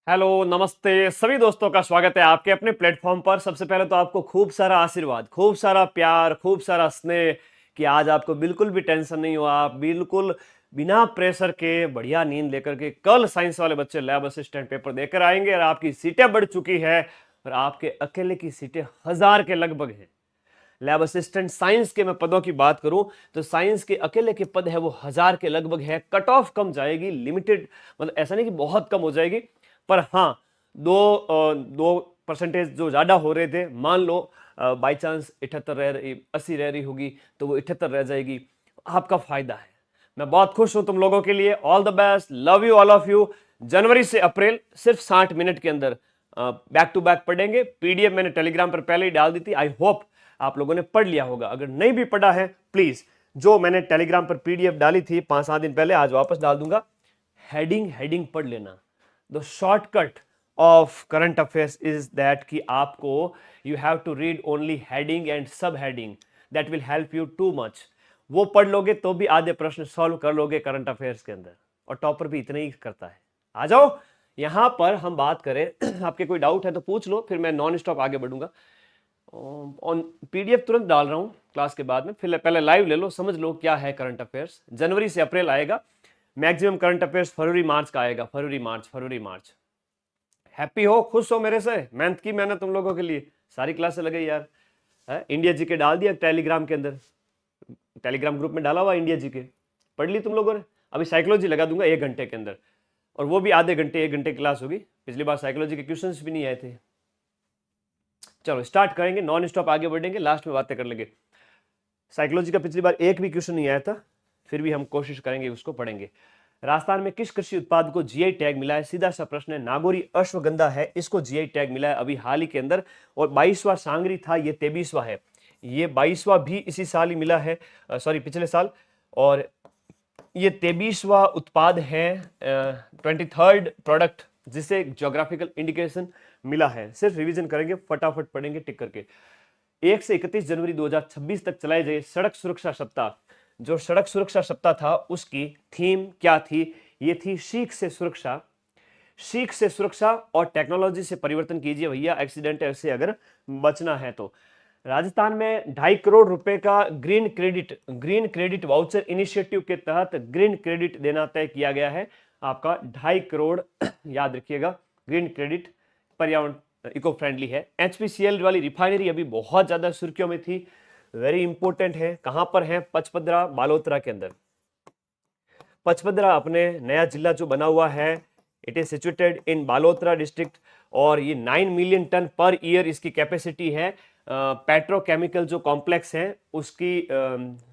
Hello, नमस्ते सभी दोस्तों का स्वागत है आपके अपने प्लेटफॉर्म पर। सबसे पहले तो आपको खूब सारा आशीर्वाद, खूब सारा प्यार, खूब सारा स्नेह कि आज आपको बिल्कुल भी टेंशन नहीं हुआ। आप बिल्कुल बिना प्रेशर के बढ़िया नींद लेकर के कल साइंस वाले बच्चे लैब असिस्टेंट पेपर देकर आएंगे और आपकी सीटें बढ़ चुकी है और आपके अकेले की सीटें 1000 के लगभग है। लैब असिस्टेंट साइंस के मैं पदों की बात करूं तो साइंस के अकेले के पद है वो 1000 के लगभग है। कट ऑफ कम जाएगी, लिमिटेड मतलब ऐसा नहीं कि बहुत कम हो जाएगी, पर हाँ 2% जो ज्यादा हो रहे थे, मान लो बाई चांस 78 रह रही, 80 रह रही होगी तो वो 78 रह जाएगी। आपका फायदा है। मैं बहुत खुश हूं तुम लोगों के लिए। All the best, love you all of you. जनवरी से अप्रैल सिर्फ 60 मिनट के अंदर बैक टू बैक पढ़ेंगे। पीडीएफ मैंने टेलीग्राम पर पहले ही डाल दी थी। आई होप आप लोगों ने पढ़ लिया होगा। अगर नहीं भी पढ़ा है प्लीज, जो मैंने टेलीग्राम पर पीडीएफ डाली थी 5-7 दिन पहले, आज वापस डाल दूंगा। हेडिंग हेडिंग पढ़ लेना। The shortcut of current affairs is that कि आपको you have to read only heading and sub heading. That will help you too much. वो पढ़ लोगे तो भी आधे प्रश्न सॉल्व कर लोगे करंट अफेयर्स के अंदर, और टॉपर भी इतना ही करता है। आ जाओ यहां पर हम बात करें। आपके कोई डाउट है तो पूछ लो, फिर मैं नॉन स्टॉप आगे बढ़ूंगा। ऑन पीडीएफ तुरंत डाल रहा हूं क्लास के बाद में, फिर पहले लाइव ले लो, समझ लो क्या है करंट अफेयर्स। जनवरी से अप्रैल आएगा। मैक्सिमम करंट अफेयर्स फरवरी मार्च का आएगा। फरवरी मार्च। हैप्पी हो, खुश हो मेरे से? मेहनत की मैंने तुम लोगों के लिए, सारी क्लासें लगे यार। है इंडिया जीके डाल दिया टेलीग्राम के अंदर, टेलीग्राम ग्रुप में डाला हुआ इंडिया जीके। पढ़ ली तुम लोगों ने? अभी साइकोलॉजी लगा दूंगा 1 घंटे के अंदर, और वो भी आधे घंटे 1 घंटे क्लास होगी। पिछली बार साइकोलॉजी के क्वेश्चंस भी नहीं आए थे। चलो स्टार्ट करेंगे, नॉन स्टॉप आगे बढ़ेंगे, लास्ट में बातें कर लेंगे। साइकोलॉजी का पिछली बार एक भी क्वेश्चन नहीं आया था, फिर भी हम कोशिश करेंगे, उसको पढ़ेंगे। राजस्थान में किस कृषि उत्पाद को जीआई टैग मिला है? सीधा सा प्रश्न है। नागौरी अश्वगंधा है, इसको जीआई टैग मिला है अभी हाल ही के अंदर। और 22वां सांगरी था, ये 23वां है। ये 22वां भी इसी साल ही मिला है, सॉरी पिछले साल। और ये 23वां उत्पाद है, 23rd प्रोडक्ट जिसे ज्योग्राफिकल इंडिकेशन मिला है। सिर्फ रिवीजन करेंगे, फटाफट पढ़ेंगे टिक करके। 1 से 31 जनवरी 2026 तक चलाए गए सड़क सुरक्षा सप्ताह, जो सड़क सुरक्षा सप्ताह था उसकी थीम क्या थी? ये थी सीख से सुरक्षा। सीख से सुरक्षा और टेक्नोलॉजी से परिवर्तन कीजिए भैया, एक्सीडेंट से अगर बचना है तो। राजस्थान में 2.5 करोड़ रुपए का ग्रीन क्रेडिट वाउचर इनिशिएटिव के तहत ग्रीन क्रेडिट देना तय किया गया है। आपका 2.5 करोड़ याद रखिएगा। ग्रीन क्रेडिट पर्यावरण इको फ्रेंडली है। एचपीसीएल वाली रिफाइनरी अभी बहुत ज्यादा सुर्खियों में थी, वेरी इंपॉर्टेंट है। कहां पर है? पचपदरा बालोतरा के अंदर। पचपदरा अपने नया जिला जो बना हुआ है, it is situated in Balotra district. और ये 9 मिलियन टन पर ईयर इसकी कैपेसिटी है। पेट्रोकेमिकल जो कॉम्प्लेक्स है उसकी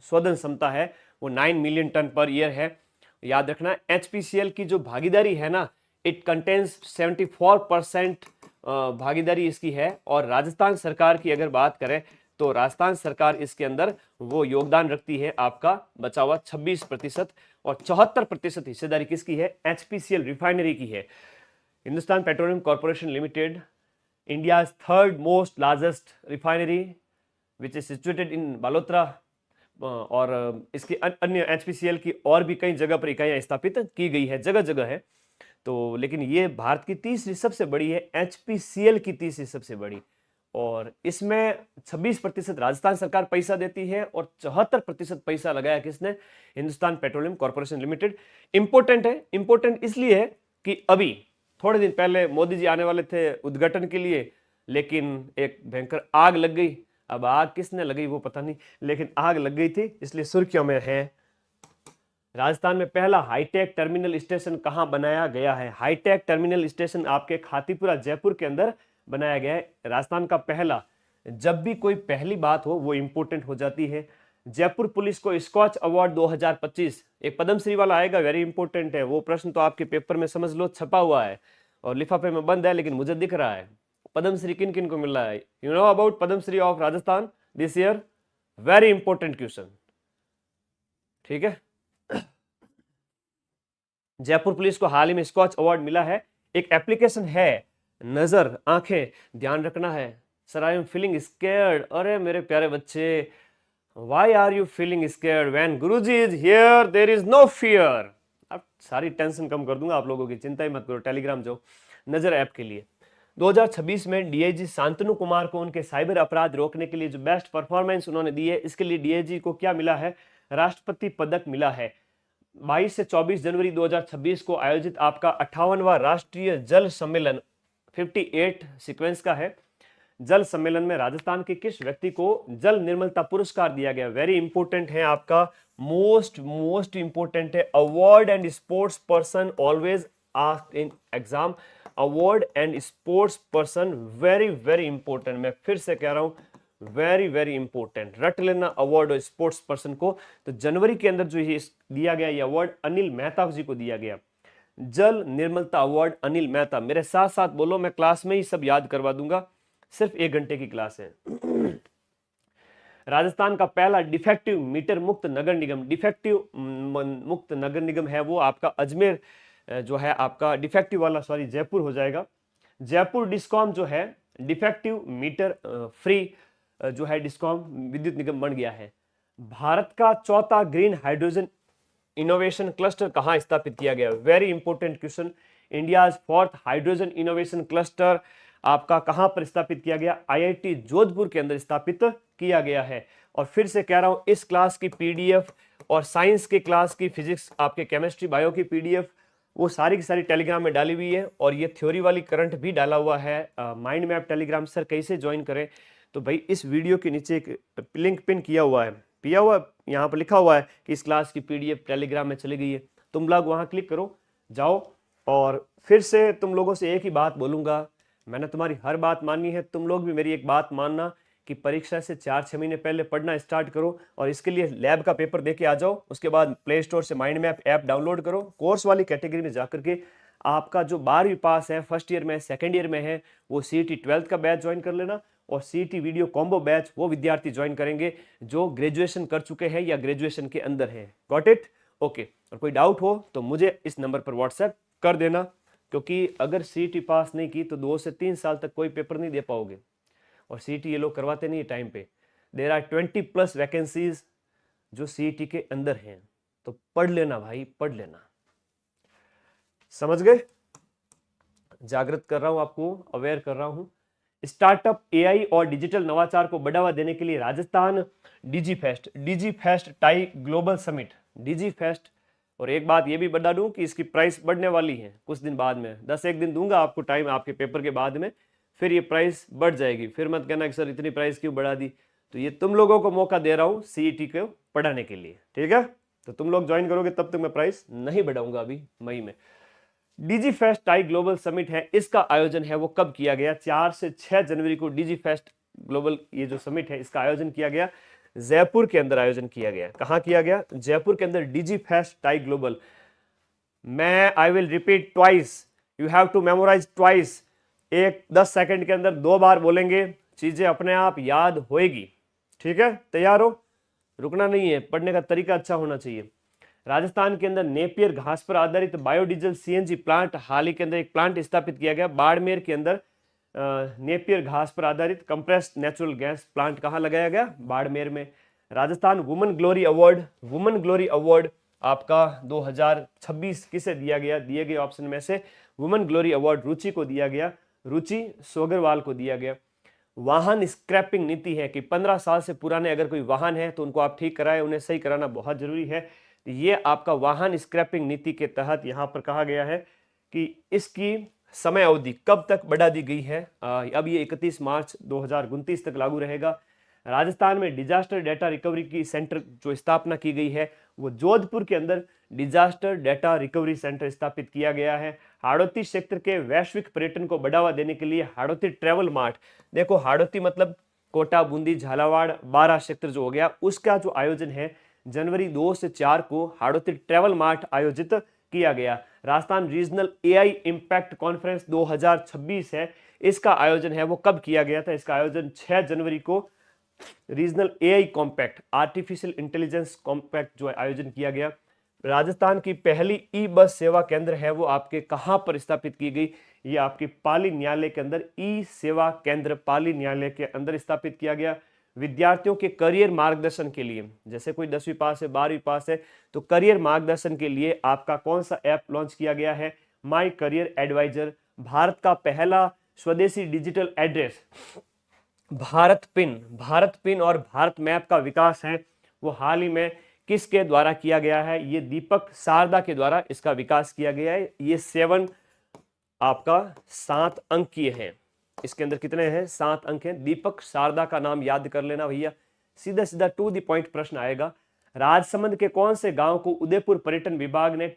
शोधन क्षमता है वो 9 मिलियन टन पर ईयर है। याद रखना एचपीसीएल की जो भागीदारी है ना, इट कंटेन्स 74% भागीदारी इसकी है। और राजस्थान सरकार की अगर बात करें तो राजस्थान सरकार इसके अंदर वो योगदान रखती है, आपका बचा हुआ 26%। और 74% हिस्सेदारी किसकी है? एचपीसीएल रिफाइनरी की है। Hindustan petroleum corporation limited, India third most largest refinery which is situated in Balotra. और इसकी अन्य एचपीसीएल की और भी कई जगह पर इकाइयां स्थापित की गई है, जगह जगह है तो। लेकिन ये भारत की तीसरी सबसे बड़ी है, एचपीसीएल की तीसरी सबसे बड़ी। और इसमें 26% राजस्थान सरकार पैसा देती है और 74% पैसा लगाया किसने? Hindustan petroleum corporation limited. Important है, इंपॉर्टेंट इसलिए है कि अभी थोड़े दिन पहले मोदी जी आने वाले थे उद्घाटन के लिए, लेकिन एक भयंकर आग लग गई। अब आग किसने लगाई वो पता नहीं, लेकिन आग लग गई थी, इसलिए सुर्खियों में है। राजस्थान में पहला हाईटेक टर्मिनल स्टेशन कहां बनाया गया है? हाईटेक टर्मिनल स्टेशन आपके खातीपुरा जयपुर के अंदर बनाया गया है, राजस्थान का पहला। जब भी कोई पहली बात हो वो इंपॉर्टेंट हो जाती है। जयपुर पुलिस को स्कॉच अवार्ड 2025, एक पद्मश्री वाला आएगा, वेरी इंपॉर्टेंट है वो प्रश्न, तो आपके पेपर में समझ लो छपा हुआ है और लिफाफे में बंद है, लेकिन मुझे दिख रहा है। पद्मश्री किन किन को मिल रहा है? You know about Padmashri of Rajasthan this year? Very important question, ठीक है। जयपुर पुलिस को हाल ही में स्कॉच अवार्ड मिला है। एक एप्लीकेशन है, नजर आंखें, ध्यान रखना है। Sir I am feeling scared. अरे मेरे प्यारे बच्चे, why are you feeling scared? When Guruji is here there is no fear. आप सारी टेंशन कम कर दूंगा आप लोगों की, चिंता ही मत करो। टेलीग्राम जाओ नजर ऐप के लिए। 2026 में डीआईजी शांतनु कुमार को उनके साइबर अपराध रोकने के लिए जो बेस्ट परफॉर्मेंस उन्होंने दी है, इसके लिए डीआईजी को क्या मिला है, राष्ट्रपति पदक मिला है। 22 से 24 जनवरी 2026 को आयोजित आपका 58वां राष्ट्रीय जल सम्मेलन 58 सीक्वेंस का है। जल सम्मेलन में राजस्थान के किस व्यक्ति को जल निर्मलता पुरस्कार दिया गया? वेरी इंपॉर्टेंट है आपका, मोस्ट इंपॉर्टेंट है। Award and sports person always asked in exam. Award and sports person very important. मैं फिर से कह रहा हूं, वेरी इंपॉर्टेंट, रट लेना अवार्ड और स्पोर्ट्स पर्सन को। तो जनवरी के अंदर जो ये दिया गया ये अवार्ड अनिल मेहता जी को दिया गया, जल निर्मलता अवार्ड अनिल मेहता। मेरे साथ साथ बोलो, मैं क्लास में ही सब याद करवा दूंगा, सिर्फ 1 घंटे की क्लास है। राजस्थान का पहला डिफेक्टिव मीटर मुक्त नगर निगम, डिफेक्टिव मुक्त नगर निगम है वो आपका अजमेर जो है आपका, डिफेक्टिव वाला सॉरी जयपुर हो जाएगा। जयपुर डिस्कॉम जो है डिफेक्टिव मीटर फ्री जो है डिस्कॉम विद्युत निगम बन गया है। भारत का चौथा ग्रीन हाइड्रोजन इनोवेशन क्लस्टर कहां स्थापित किया गया? Very important question. India 4th hydrogen innovation cluster आपका कहां पर स्थापित किया गया? आईआईटी जोधपुर के अंदर स्थापित किया गया है। और फिर से कह रहा हूं, इस क्लास की पीडीएफ और साइंस के क्लास की, फिजिक्स आपके केमिस्ट्री बायो की पीडीएफ वो सारी की सारी टेलीग्राम में डाली हुई है। और ये थ्योरी वाली करंट भी डाला हुआ है माइंड मैप टेलीग्राम। सर कैसे ज्वाइन करें? तो भाई इस वीडियो के नीचे एक लिंक पिन किया हुआ है, यहाँ पर लिखा हुआ है कि इस क्लास की पीडीएफ टेलीग्राम में चली गई है। तुम लोग वहां क्लिक करो, जाओ। और फिर से तुम लोगों से एक ही बात बोलूंगा, मैंने तुम्हारी हर बात मानी है, तुम लोग भी मेरी एक बात मानना कि परीक्षा से 4-6 महीने पहले पढ़ना स्टार्ट करो। और इसके लिए लैब का पेपर देके आ जाओ। उसके बाद प्ले स्टोर से माइंड मैप ऐप डाउनलोड करो। कोर्स वाली कैटेगरी में जाकर के आपका जो 12वीं पास है, फर्स्ट ईयर में, सेकेंड ईयर में है, वो सीईटी 12th का बैच ज्वाइन कर लेना। और सीईटी वीडियो कॉम्बो बैच वो विद्यार्थी ज्वाइन करेंगे जो ग्रेजुएशन कर चुके हैं या ग्रेजुएशन के अंदर हैं। Got it? ओके। और कोई डाउट हो तो मुझे इस नंबर पर व्हाट्सएप कर देना, क्योंकि अगर सीईटी पास नहीं की तो 2 से 3 साल तक कोई पेपर नहीं दे पाओगे। और सीईटी ये लोग करवाते नहीं टाइम पे। देयर आर 20+ वैकेंसीज जो सीईटी के अंदर हैं। तो पढ़ लेना भाई, पढ़ लेना। समझ गए? जागृत कर रहा हूं आपको, अवेयर कर रहा हूं। स्टार्टअप, एआई और डिजिटल नवाचार को बढ़ावा देने के लिए राजस्थान डिजी फेस्ट टाई ग्लोबल समिट, डिजी फेस्ट। और एक बात ये भी बता दूं कि इसकी प्राइस बढ़ने वाली है कुछ दिन बाद में, 10-1 दिन दूंगा आपको टाइम आपके पेपर के बाद में, फिर ये प्राइस बढ़ जाएगी। फिर मत कहना कि सर इतनी प्राइस क्यों बढ़ा दी। तो ये तुम लोगों को मौका दे रहा हूं सीईटी को पढ़ाने के लिए, ठीक है? तो तुम लोग ज्वाइन करोगे तब तक मैं प्राइस नहीं बढ़ाऊंगा अभी मई में। डिजी फेस्ट टाई ग्लोबल समिट है, इसका आयोजन है वो कब किया गया? 4 से 6 जनवरी को डिजी फेस्ट ग्लोबल ये जो समिट है इसका आयोजन किया गया, जयपुर के अंदर आयोजन किया गया। कहां किया गया? जयपुर के अंदर। Digifest TiE global. I will repeat twice, you have to memorise twice. 10 second के अंदर 2 बार बोलेंगे, चीजें अपने आप याद होएगी, ठीक है? तैयार हो? रुकना नहीं है, पढ़ने का तरीका अच्छा होना चाहिए। राजस्थान के अंदर नेपियर घास पर आधारित बायोडीजल सीएनजी प्लांट हाल ही के अंदर एक प्लांट स्थापित किया गया। बाड़मेर के अंदर नेपियर घास पर आधारित कंप्रेस्ड नेचुरल गैस प्लांट कहां लगाया गया? बाड़मेर में। राजस्थान वुमेन ग्लोरी अवार्ड आपका 2026 किसे दिया गया? दिए गए ऑप्शन में से वुमेन ग्लोरी अवार्ड रुचि को दिया गया, रुचि सोगरवाल को दिया गया। वाहन स्क्रैपिंग नीति है कि 15 साल से पुराने अगर कोई वाहन है तो उनको आप ठीक कराएं, उन्हें सही कराना बहुत जरूरी है। ये आपका वाहन स्क्रैपिंग नीति के तहत यहां पर कहा गया है कि इसकी समय अवधि कब तक बढ़ा दी गई है? अब ये 31 मार्च 2029 तक लागू रहेगा। राजस्थान में डिजास्टर डेटा रिकवरी की सेंटर जो स्थापना की गई है वो जोधपुर के अंदर डिजास्टर डेटा रिकवरी सेंटर स्थापित किया गया है। हाड़ौती क्षेत्र के वैश्विक पर्यटन को बढ़ावा देने के लिए हाड़ौती ट्रेवल मार्ट, देखो हाड़ौती मतलब कोटा, बूंदी, झालावाड़, बारां क्षेत्र जो हो गया, उसका जो आयोजन है जनवरी 2 से 4 को हाड़ौती ट्रेवल मार्ट आयोजित किया गया। Rajasthan regional AI impact conference 2026 है, इसका आयोजन है वो कब किया गया था? इसका आयोजन 6 जनवरी को regional AI compact, artificial intelligence compact जो आयोजन किया गया। राजस्थान की पहली ई बस सेवा केंद्र है वो आपके कहां पर स्थापित की गई? ये आपके पाली न्यायालय के अंदर ई सेवा केंद्र पाली न्यायालय के अंदर स्थापित किया गया। विद्यार्थियों के करियर मार्गदर्शन के लिए, जैसे कोई 10वीं पास है, 12वीं पास है, तो करियर मार्गदर्शन के लिए आपका कौन सा ऐप लॉन्च किया गया है? My career adviser. भारत का पहला स्वदेशी डिजिटल एड्रेस भारत पिन और भारत मैप का विकास है वो हाल ही में किसके द्वारा किया गया है? ये दीपक शारदा के द्वारा इसका विकास किया गया है। ये 7 अंकीय है। इसके अंदर कितने हैं? 7 अंक हैं। दीपक शारदा का नाम याद कर लेना भैया, सीधा सीधा टू द पॉइंट प्रश्न आएगा। राजसमंद के कौन से गांव को उदयपुर पर्यटन विभाग ने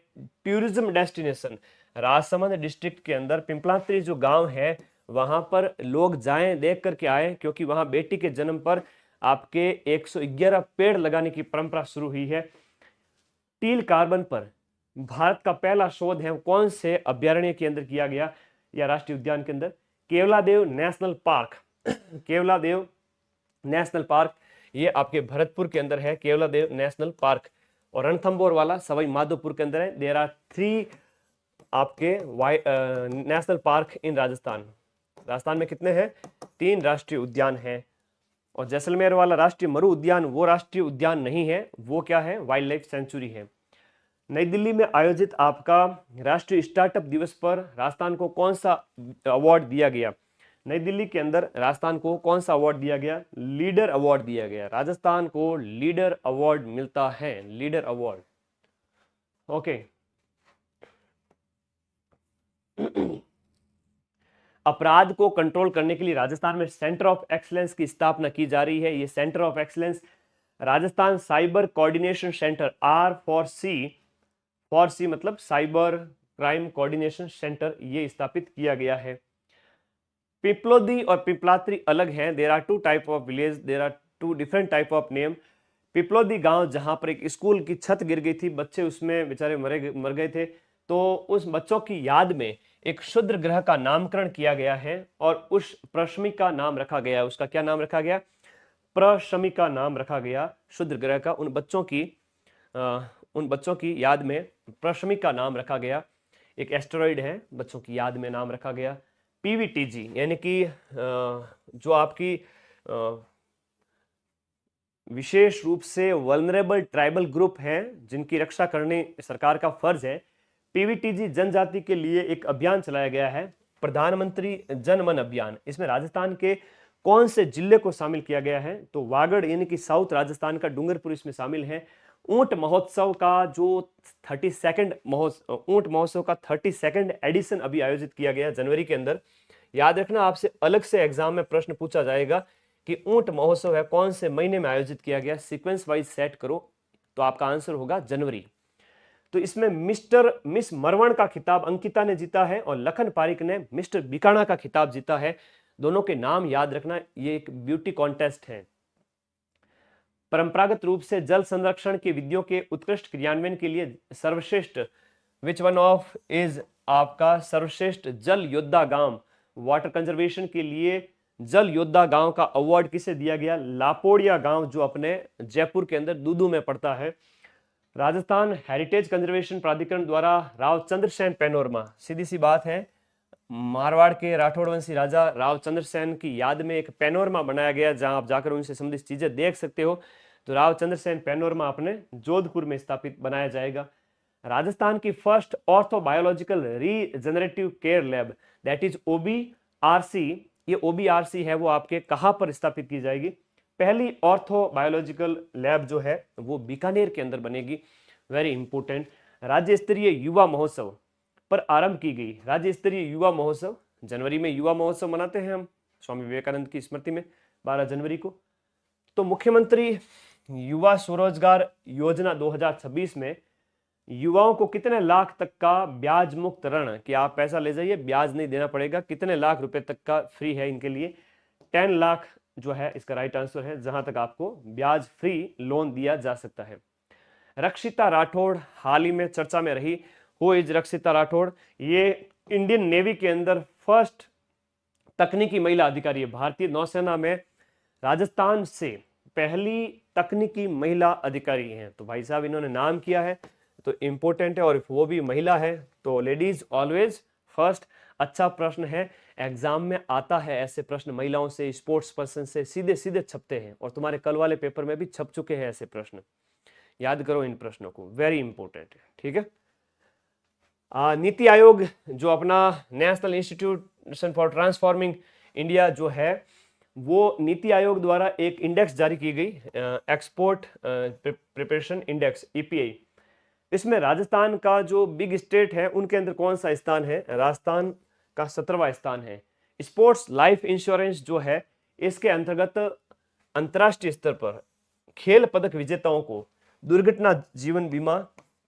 टूरिज्म डेस्टिनेशन, राजसमंद डिस्ट्रिक्ट के अंदर पिंपलात्री जो गांव है वहां पर लोग जाएं, देख करके आए, क्योंकि वहां बेटी के जन्म पर आपके 111 पेड़ लगाने की परंपरा शुरू हुई है। टील कार्बन पर भारत का पहला शोध है कौन से अभ्यारण्य के अंदर किया गया या राष्ट्रीय उद्यान के अंदर? Keoladeo national park. Keoladeo national park ये आपके भरतपुर के अंदर है, केवलादेव नेशनल पार्क। और रणथंभौर वाला सवाई माधोपुर के अंदर है। देयर आर 3 आपके नेशनल पार्क इन राजस्थान। राजस्थान में कितने हैं? 3 राष्ट्रीय उद्यान हैं। और जैसलमेर वाला राष्ट्रीय मरु उद्यान वो राष्ट्रीय उद्यान नहीं है, वो क्या है? वाइल्ड लाइफ सेंचुरी है। नई दिल्ली में आयोजित आपका राष्ट्रीय स्टार्टअप दिवस पर राजस्थान को कौन सा अवार्ड दिया गया? नई दिल्ली के अंदर राजस्थान को कौन सा अवार्ड दिया गया? लीडर अवार्ड दिया गया। राजस्थान को लीडर अवार्ड मिलता है, लीडर अवार्ड। ओके। अपराध को कंट्रोल करने के लिए राजस्थान में सेंटर ऑफ एक्सीलेंस की स्थापना की जा रही है। ये centre of excellence Rajasthan cyber coordination centre, four C मतलब साइबर क्राइम कोऑर्डिनेशन सेंटर, ये स्थापित किया गया है। पिपलोदी और पिपलात्री अलग हैं। There are 2 type of village, there are 2 different type of name. Piplodi गांव जहां पर एक स्कूल की छत गिर गई थी, बच्चे उसमें बेचारे मर गए थे, तो उस बच्चों की याद में एक क्षुद्र ग्रह का नामकरण किया गया है और उस प्रशमिका नाम रखा गया। उसका क्या नाम रखा गया? प्रशमिका नाम रखा गया क्षुद्र ग्रह का। उन बच्चों की याद में प्रशमिका नाम रखा गया। एक एस्टेरॉइड है, बच्चों की याद में नाम रखा गया। पीवीटीजी यानी कि जो आपकी विशेष रूप से वल्नरेबल ट्राइबल ग्रुप हैं जिनकी रक्षा करने सरकार का फर्ज है। पीवीटीजी जनजाति के लिए एक अभियान चलाया गया है, प्रधानमंत्री जन मन अभियान। इसमें राजस्थान के कौन से जिले को शामिल किया गया है? तो वागड़ यानी कि साउथ राजस्थान का डूंगरपुर इसमें शामिल है। ऊंट महोत्सव का जो 32nd ऊंट महोत्सव का 32nd एडिशन अभी आयोजित किया गया जनवरी के अंदर। याद रखना, आपसे अलग से एग्जाम में प्रश्न पूछा जाएगा कि ऊंट महोत्सव है कौन से महीने में आयोजित किया गया। सीक्वेंस वाइज सेट करो तो आपका आंसर होगा जनवरी। तो इसमें मिस मरवण का खिताब अंकिता ने जीता है और लखन पारिक ने मिस्टर बीकाणा का खिताब जीता है। दोनों के नाम याद रखना, ये एक ब्यूटी कॉन्टेस्ट है। परंपरागत रूप से जल संरक्षण की विधियों के उत्कृष्ट क्रियान्वयन के लिए सर्वश्रेष्ठ विच वन ऑफ इज आपका सर्वश्रेष्ठ जल योद्धा गांव, वाटर कंजर्वेशन के लिए जल योद्धा गांव का अवार्ड किसे दिया गया? लापोड़िया गांव जो अपने जयपुर के अंदर दूदू में पड़ता है। राजस्थान हेरिटेज कंजर्वेशन प्राधिकरण द्वारा राव चंद्रसेन पैनोरमा, सीधी सी बात है, मारवाड़ के राठौड़ वंशी राजा राव चंद्रसेन की याद में एक पैनोरमा बनाया गया जहां आप जाकर उनसे संबंधित चीजें देख सकते हो। तो राव चंद्रसेन पैनोरमा अपने जोधपुर में स्थापित बनाया जाएगा। राजस्थान की first orthobiological regenerative care lab that is OBRC, ये OBRC है वो आपके कहां पर स्थापित की जाएगी? पहली ऑर्थोबायोलॉजिकल लैब जो है वो बीकानेर के अंदर बनेगी। Very important. राज्य स्तरीय युवा महोत्सव पर आरंभ की गई। राज्य स्तरीय युवा महोत्सव, जनवरी में युवा महोत्सव मनाते हैं हम स्वामी विवेकानंद की स्मृति में 12 जनवरी को। तो मुख्यमंत्री युवा स्वरोजगार योजना 2026 में युवाओं को कितने लाख तक का ब्याज मुक्त ऋण, कि आप पैसा ले जाइए ब्याज नहीं देना पड़ेगा, कितने लाख रुपए तक का फ्री है इनके लिए? 10 लाख जो है इसका राइट आंसर है, जहां तक आपको ब्याज फ्री लोन दिया जा सकता है। रक्षिता राठौड़ हाल ही में चर्चा में रही। हु इज रक्षिता राठौड़? ये इंडियन नेवी के अंदर फर्स्ट तकनीकी महिला अधिकारी है। भारतीय नौसेना में राजस्थान से पहली तकनीकी महिला अधिकारी हैं। तो भाई साहब इन्होंने नाम किया है तो इंपॉर्टेंट है, और वो भी महिला है तो लेडीज ऑलवेज फर्स्ट। अच्छा प्रश्न है। एग्जाम में आता है ऐसे प्रश्न, महिलाओं से, स्पोर्ट्स पर्सन से सीधे सीधे छपते हैं, और तुम्हारे कल वाले पेपर में भी छप चुके हैं ऐसे प्रश्न। याद करो इन प्रश्नों को, वेरी इंपॉर्टेंट है, ठीक है। नीति आयोग जो अपना national institution for transforming India जो है, वो नीति आयोग द्वारा एक इंडेक्स जारी की गई, एक्सपोर्ट प्रिपरेशन इंडेक्स, ईपीआई। इसमें राजस्थान का जो बिग स्टेट है उनके अंदर कौन सा स्थान है? राजस्थान का 17वां स्थान है। स्पोर्ट्स लाइफ इंश्योरेंस जो है, इसके अंतर्गत अंतर्राष्ट्रीय स्तर पर खेल पदक विजेताओं को दुर्घटना जीवन बीमा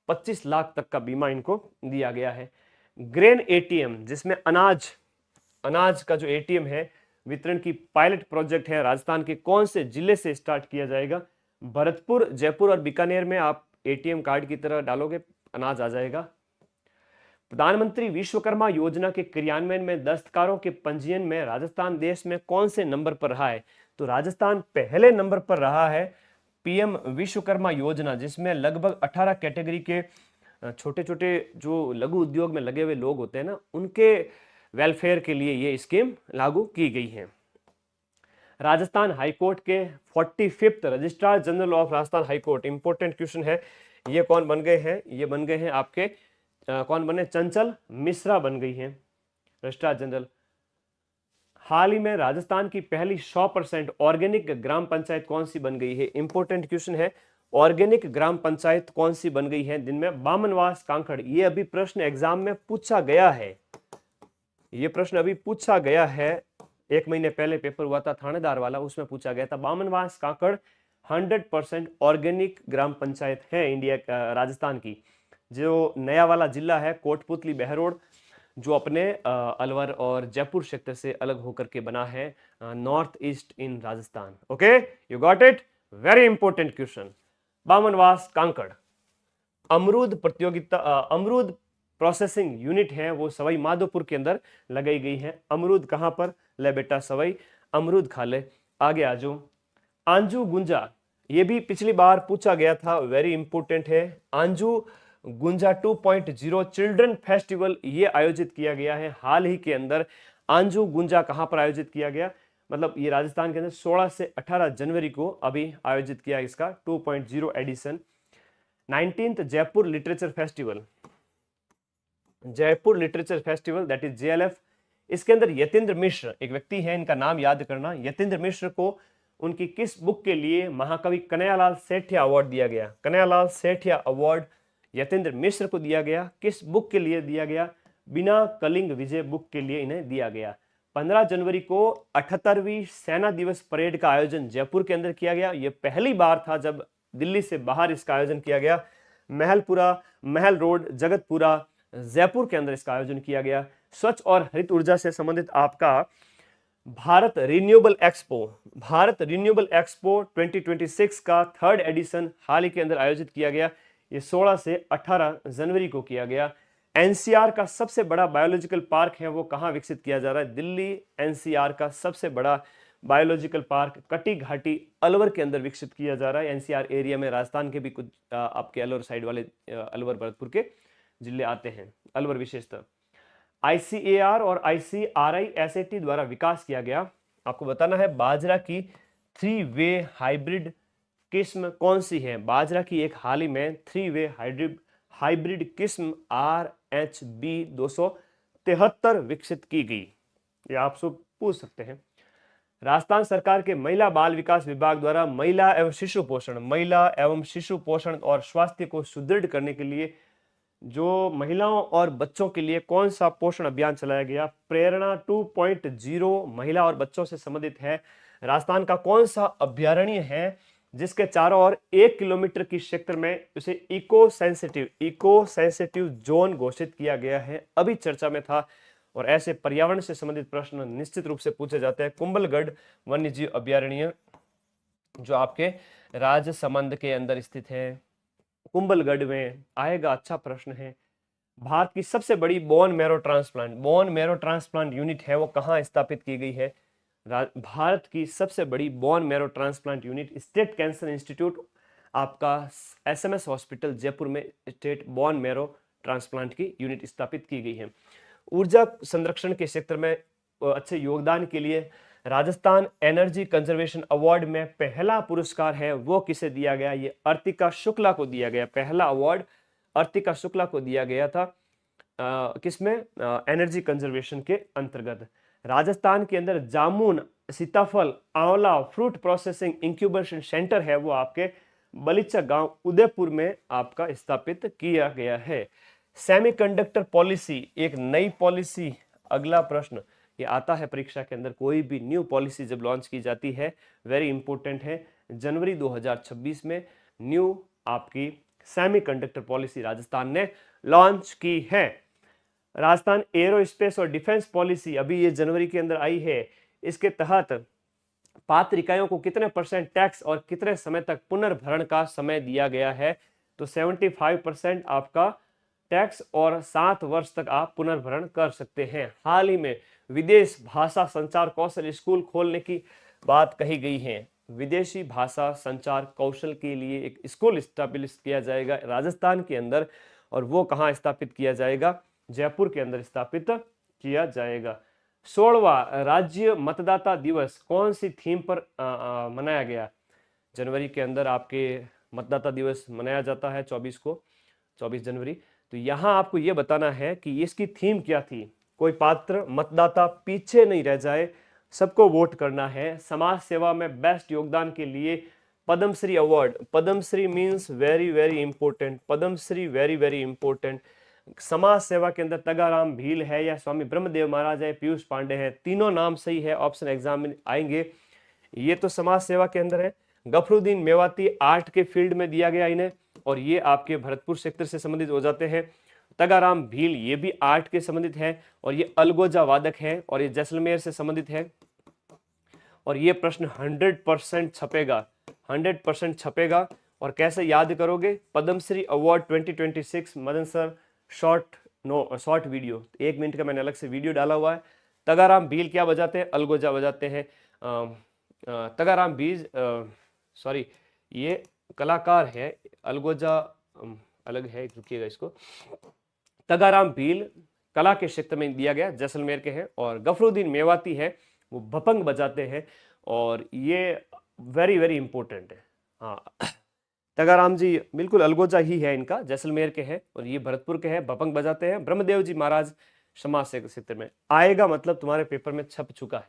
25 लाख तक का बीमा इनको दिया गया है। ग्रेन एटीएम, जिसमें अनाज का जो एटीएम है वितरण की पायलट प्रोजेक्ट है, राजस्थान के कौन से जिले से स्टार्ट किया जाएगा? भरतपुर, जयपुर और बीकानेर में आप एटीएम कार्ड की तरह डालोगे, अनाज आ जाएगा। प्रधानमंत्री विश्वकर्मा योजना के क्रियान्वयन में दस्तकारों के पंजीयन में राजस्थान देश में कौन से नंबर पर रहा है? तो राजस्थान पहले नंबर पर रहा है पीएम विश्वकर्मा योजना, जिसमें लगभग 18 कैटेगरी के छोटे छोटे जो लघु उद्योग में लगे हुए लोग होते हैं ना, उनके वेलफेयर के लिए ये स्कीम लागू की गई है। राजस्थान हाईकोर्ट के 45th registrar general of Rajasthan high court, important question है, ये कौन बन गए हैं? ये बन गए हैं आपके कौन बने? चंचल मिश्रा बन गई हैं रजिस्ट्रार जनरल। हाल ही में राजस्थान की पहली 100% ऑर्गेनिक ग्राम पंचायत कौन सी बन गई है? इंपॉर्टेंट क्वेश्चन है, ऑर्गेनिक ग्राम पंचायत कौन सी बन गई है? दिन में बामनवास कांकड़। ये अभी प्रश्न एग्जाम में पूछा गया है, ये प्रश्न अभी पूछा गया है, 1 महीने पहले पेपर हुआ था थानेदार वाला, उसमें पूछा गया था। बामनवास कांकड़ 100% ऑर्गेनिक ग्राम पंचायत है इंडिया राजस्थान की। जो नया वाला जिला है कोटपुतली बहरोड, जो अपने अलवर और जयपुर क्षेत्र से अलग होकर के बना है, north east in Rajasthan. Okay, you got it, very important question. Bamanwas Kankar. अमरूद प्रतियोगिता, अमरूद प्रोसेसिंग यूनिट है वो सवाई माधोपुर के अंदर लगाई गई है। अमरूद कहां पर? ले बेटा सवाई अमरूद खा ले। आगे आ जाओ। आंजू गुंजा, ये भी पिछली बार पूछा गया था, वेरी इंपॉर्टेंट है। आंजू गुंजा 2.0 चिल्ड्रन फेस्टिवल ये आयोजित किया गया है हाल ही के अंदर। आंजू गुंजा कहां पर आयोजित किया गया? मतलब ये राजस्थान के अंदर 16 से 18 जनवरी को अभी आयोजित किया इसका 2.0 edition. 19th Jaipur literature festival, Jaipur literature festival that is JLF। इसके अंदर यतीन्द्र मिश्र एक व्यक्ति है, इनका नाम याद करना। यतीन्द्र मिश्र को उनकी किस बुक के लिए महाकवि कन्हैयालाल सेठिया अवार्ड दिया गया? कन्हैयालाल सेठिया अवार्ड यतीन्द्र मिश्र को दिया गया। किस बुक के लिए दिया गया? बिना कलिंग विजय बुक के लिए इन्हें दिया गया। 15 जनवरी को 78वीं सेना दिवस परेड का आयोजन जयपुर के अंदर किया गया। यह पहली बार था जब दिल्ली से बाहर इसका आयोजन किया गया। महलपुरा, महल रोड, जगतपुरा, जयपुर के अंदर इसका आयोजन किया गया। स्वच्छ और हरित ऊर्जा से संबंधित आपका Bharat renewable expo, Bharat renewable expo 2026 का 3rd एडिशन हाल ही के अंदर आयोजित किया गया। ये 16 से 18 जनवरी को किया गया। एनसीआर का सबसे बड़ा बायोलॉजिकल पार्क है वो कहां विकसित किया जा रहा है? दिल्ली एनसीआर का सबसे बड़ा बायोलॉजिकल पार्क कटी घाटी अलवर के अंदर विकसित किया जा रहा है। एनसीआर एरिया में राजस्थान के भी कुछ आपके अलवर साइड वाले अलवर भरतपुर के जिले आते हैं, अलवर विशेषतः। ICAR और ICRI SAT द्वारा विकास किया गया, आपको बताना है बाजरा की 3-वे हाइब्रिड किस्म कौन सी है? बाजरा की एक हाल ही में 3-वे हाइब्रिड किस्म RHB 273 विकसित की गई, ये आप सब पूछ सकते हैं। राजस्थान सरकार के महिला बाल विकास विभाग द्वारा महिला एवं शिशु पोषण और स्वास्थ्य को सुदृढ़ करने के लिए जो महिलाओं और बच्चों के लिए कौन सा पोषण अभियान चलाया गया? प्रेरणा 2.0 महिला और बच्चों से संबंधित है। राजस्थान का कौन सा अभ्यारण्य है जिसके चारों ओर 1 किलोमीटर की क्षेत्र में उसे इको सेंसिटिव जोन घोषित किया गया है? अभी चर्चा में था, और ऐसे पर्यावरण से संबंधित प्रश्न निश्चित रूप से पूछे जाते हैं। कुंभलगढ़ वन्यजीव अभ्यारण्य जो आपके राजसमंद के अंदर स्थित है, कुंभलगढ़ में आएगा, अच्छा प्रश्न है। भारत की सबसे बड़ी बोन मैरो ट्रांसप्लांट यूनिट है वो कहां स्थापित की गई है? भारत की सबसे बड़ी bone marrow transplant unit state cancer institute आपका SMS हॉस्पिटल जयपुर में स्टेट बोन मैरो ट्रांसप्लांट की यूनिट स्थापित की गई है। ऊर्जा संरक्षण के क्षेत्र में अच्छे योगदान के लिए राजस्थान एनर्जी कंजर्वेशन अवार्ड में पहला पुरस्कार है वो किसे दिया गया? ये अर्तिका शुक्ला को दिया गया। पहला अवार्ड अर्तिका शुक्ला को दिया गया था। किसमें? एनर्जी कंजर्वेशन के अंतर्गत। राजस्थान के अंदर जामुन, सीताफल, आंवला फ्रूट प्रोसेसिंग इंक्यूबेशन सेंटर है वो आपके बलिचा गांव उदयपुर में आपका स्थापित किया गया है। सेमीकंडक्टर पॉलिसी एक नई पॉलिसी। अगला प्रश्न ये आता है परीक्षा के अंदर, कोई भी न्यू पॉलिसी जब लॉन्च की जाती है, वेरी इंपॉर्टेंट है। जनवरी 2026 में न्यू आपकी सेमीकंडक्टर पॉलिसी राजस्थान ने लॉन्च की है। राजस्थान एरोस्पेस और डिफेंस पॉलिसी अभी ये जनवरी के अंदर आई है। इसके तहत पात्र इकाइयों को कितने % टैक्स और कितने समय तक पुनर्भरण का समय दिया गया है? तो 75% आपका टैक्स और 7 वर्ष तक आप पुनर्भरण कर सकते हैं। हाल ही में विदेश भाषा संचार कौशल स्कूल खोलने की बात कही गई है। विदेशी भाषा संचार कौशल के लिए एक स्कूल स्थापित किया जाएगा राजस्थान के अंदर, और वो कहाँ स्थापित किया जाएगा? जयपुर के अंदर स्थापित किया जाएगा। 16वां राज्य मतदाता दिवस कौन सी थीम पर मनाया गया? जनवरी के अंदर आपके मतदाता दिवस मनाया जाता है 24 जनवरी। तो यहाँ आपको ये बताना है कि इसकी थीम क्या थी। कोई पात्र मतदाता पीछे नहीं रह जाए, सबको वोट करना है। समाज सेवा में बेस्ट योगदान के लिए Padmashri award. Padmashri means very very important. Padmashri very very important. समाज सेवा के अंदर तगाराम भील है या स्वामी ब्रह्मदेव महाराज है, पीयूष पांडे है, तीनों नाम सही है, ऑप्शन एग्जाम में आएंगे। ये तो समाज सेवा के अंदर है। गफरुद्दीन मेवाती आर्ट के फील्ड में दिया गया इन्हें, और ये आपके भरतपुर सेक्टर से संबंधित हो जाते हैं। तगाराम भील ये भी आर्ट के संबंधित है, और ये अलगोजा वादक है, और ये जैसलमेर से संबंधित है। और ये प्रश्न 100% छपेगा, 100% छपेगा। और कैसे याद करोगे? Padmashri award 2026 Madan sir short video, 1 minute का मैंने अलग से वीडियो डाला हुआ है। तगाराम भील क्या बजाते हैं? अलगोजा बजाते हैं। तगाराम भील सॉरी ये कलाकार है, अलगोजा अलग है, रुकिएगा इसको। तगाराम भील कला के क्षेत्र में दिया गया, जैसलमेर के हैं। और गफरुद्दीन मेवाती है वो भपंग बजाते हैं, और ये वेरी वेरी इंपॉर्टेंट है। हाँ, तगाराम जी बिल्कुल अलगोजा ही है इनका, जैसलमेर के हैं, और ये भरतपुर के हैं, भपंग बजाते हैं। ब्रह्मदेव जी महाराज समाज से क्षेत्र में आएगा, मतलब तुम्हारे पेपर में छप चुका है,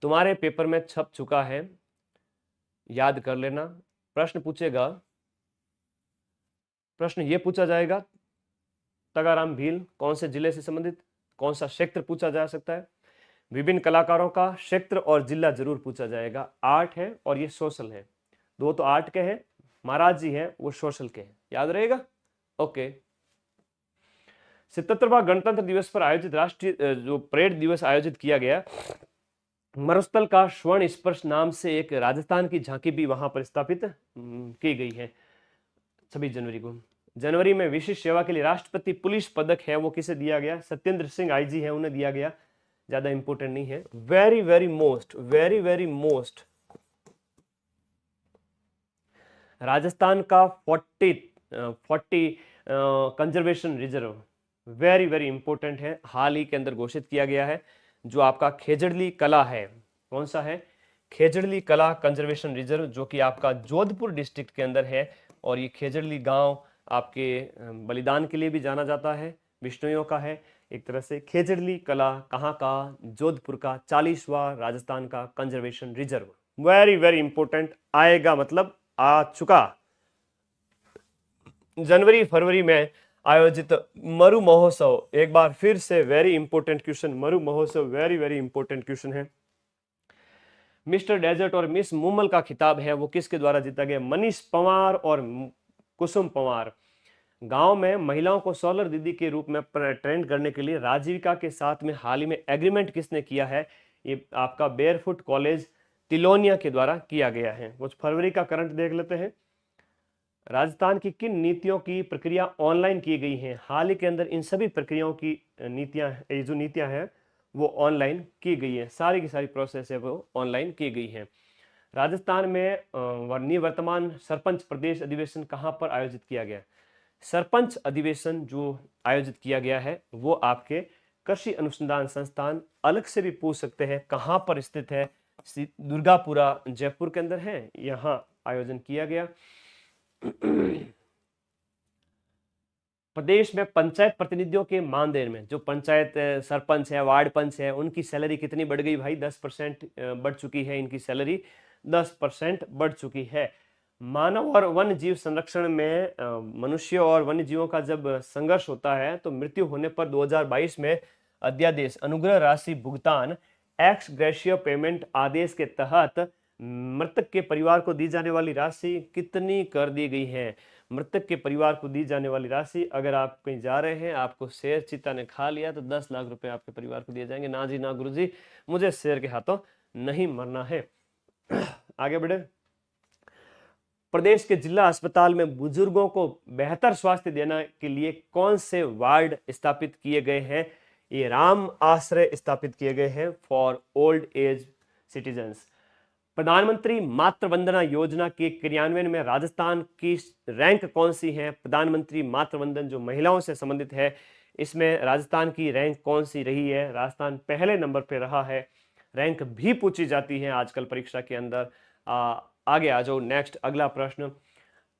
तुम्हारे पेपर में छप चुका है, याद कर लेना। प्रश्न पूछेगा, प्रश्न ये पूछा जाएगा तगाराम भील कौन से जिले से संबंधित, कौन सा क्षेत्र पूछा जा सकता है। विभिन्न कलाकारों का क्षेत्र और जिला जरूर पूछा जाएगा। आर्ट है और ये सोशल है, दो तो आर्ट के हैं, महाराज जी हैं वो सोशल के हैं, याद रहेगा। ओके। 77वां गणतंत्र दिवस पर आयोजित राष्ट्रीय जो परेड दिवस आयोजित किया गया, मरुस्थल का स्वर्ण स्पर्श नाम से एक राजस्थान की झांकी भी वहां पर स्थापित की गई है 26 जनवरी को। जनवरी में विशिष्ट सेवा के लिए राष्ट्रपति पुलिस पदक है वो किसे दिया गया? सत्येंद्र सिंह आईजी है उन्हें दिया गया, ज्यादा इंपोर्टेंट नहीं है। वेरी वेरी मोस्ट राजस्थान का 40 conservation reserve very very important है, हाल ही के अंदर घोषित किया गया है। जो आपका खेजड़ली कला है, कौन सा है? खेजड़ली कला कंजर्वेशन रिजर्व, जो कि आपका जोधपुर डिस्ट्रिक्ट के अंदर है। और ये खेजड़ली गांव आपके बलिदान के लिए भी जाना जाता है, बिश्नोइयों का है एक तरह से। खेजड़ली कला कहाँ का? जोधपुर का 40वां राजस्थान का conservation reserve. Very very important, आएगा मतलब आ चुका। जनवरी फरवरी में आयोजित मरु महोत्सव, एक बार फिर से very important question, Maru Mahotsav very very important question है। मिस्टर डेजर्ट और मिस मुमल का खिताब है वो किसके द्वारा जीता गया? मनीष पंवार और कुसुम पंवार। गांव में महिलाओं को सोलर दीदी के रूप में ट्रेंड करने के लिए राजीविका के साथ में हाल ही में एग्रीमेंट किसने किया है? ये आपका बेयरफुट कॉलेज तिलोनिया के द्वारा किया गया है। कुछ फरवरी का करंट देख लेते हैं। राजस्थान की किन नीतियों की प्रक्रिया ऑनलाइन की गई है? हाल ही के अंदर इन सभी प्रक्रियाओं की नीतियां हैं वो ऑनलाइन की गई है, सारी की सारी प्रोसेस है वो ऑनलाइन की गई है। राजस्थान में निवर्तमान सरपंच प्रदेश अधिवेशन कहाँ पर आयोजित किया गया? सरपंच अधिवेशन जो आयोजित किया गया है वो आपके कृषि अनुसंधान संस्थान अलग से भी पूछ सकते हैं कहाँ पर स्थित है, दुर्गापुरा जयपुर के अंदर है, यहाँ आयोजन किया गया। प्रदेश में पंचायत प्रतिनिधियों के मानदेय में, जो पंचायत सरपंच है, वार्ड पंच है, उनकी सैलरी कितनी बढ़ गई भाई? 10% बढ़ चुकी है, इनकी सैलरी 10% बढ़ चुकी है। मानव और वन्य जीव संरक्षण में मनुष्य और वन्य जीवों का जब संघर्ष होता है तो मृत्यु होने पर 2022 में अध्यादेश अनुग्रह राशि भुगतान एक्स ग्रेशियो पेमेंट आदेश के तहत मृतक के परिवार को दी जाने वाली राशि कितनी कर दी गई है? मृतक के परिवार को दी जाने वाली राशि, अगर आप कहीं जा रहे हैं, आपको शेर चीता ने खा लिया तो 10 लाख रुपए आपके परिवार को दिए जाएंगे। ना जी ना गुरुजी, मुझे शेर के हाथों नहीं मरना है। आगे बढ़े। प्रदेश के जिला अस्पताल में बुजुर्गों को बेहतर स्वास्थ्य देने के लिए कौन से वार्ड स्थापित किए गए हैं? ये राम आश्रय स्थापित किए गए हैं फॉर ओल्ड एज सिटीजन्स। प्रधानमंत्री मातृ वंदना योजना के क्रियान्वयन में राजस्थान की रैंक कौन सी है? प्रधानमंत्री मातृ वंदन जो महिलाओं से संबंधित है, इसमें राजस्थान की रैंक कौन सी रही है? राजस्थान पहले नंबर पे रहा है। रैंक भी पूछी जाती है आजकल परीक्षा के अंदर। आगे आ जाओ, नेक्स्ट अगला प्रश्न।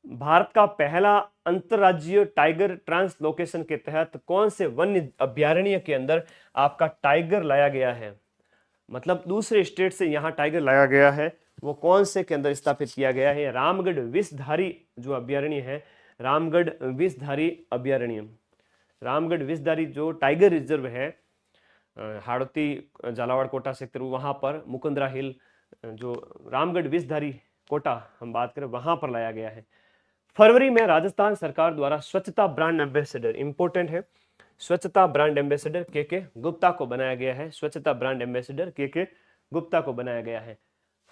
भारत का पहला अंतरराज्यीय टाइगर ट्रांसलोकेशन के तहत कौन से वन्य अभ्यारण्य के अंदर आपका टाइगर लाया गया है? मतलब दूसरे स्टेट से यहाँ टाइगर लाया गया है, वो कौन से के अंदर स्थापित किया गया है? रामगढ़ विषधारी जो अभ्यारण्य है, रामगढ़ विषधारी अभ्यारण्य, रामगढ़ विषधारी जो टाइगर रिजर्व है, हाड़ौती झालावाड़ कोटा सेक्टर, वहां पर मुकुंदरा हिल, जो रामगढ़ विषधारी कोटा हम बात करें, वहां पर लाया गया है। फरवरी में राजस्थान सरकार द्वारा स्वच्छता ब्रांड एम्बेसडर, इंपॉर्टेंट है, स्वच्छता ब्रांड एम्बेसडर के गुप्ता को बनाया गया है। स्वच्छता ब्रांड एम्बेसडर के गुप्ता को बनाया गया है।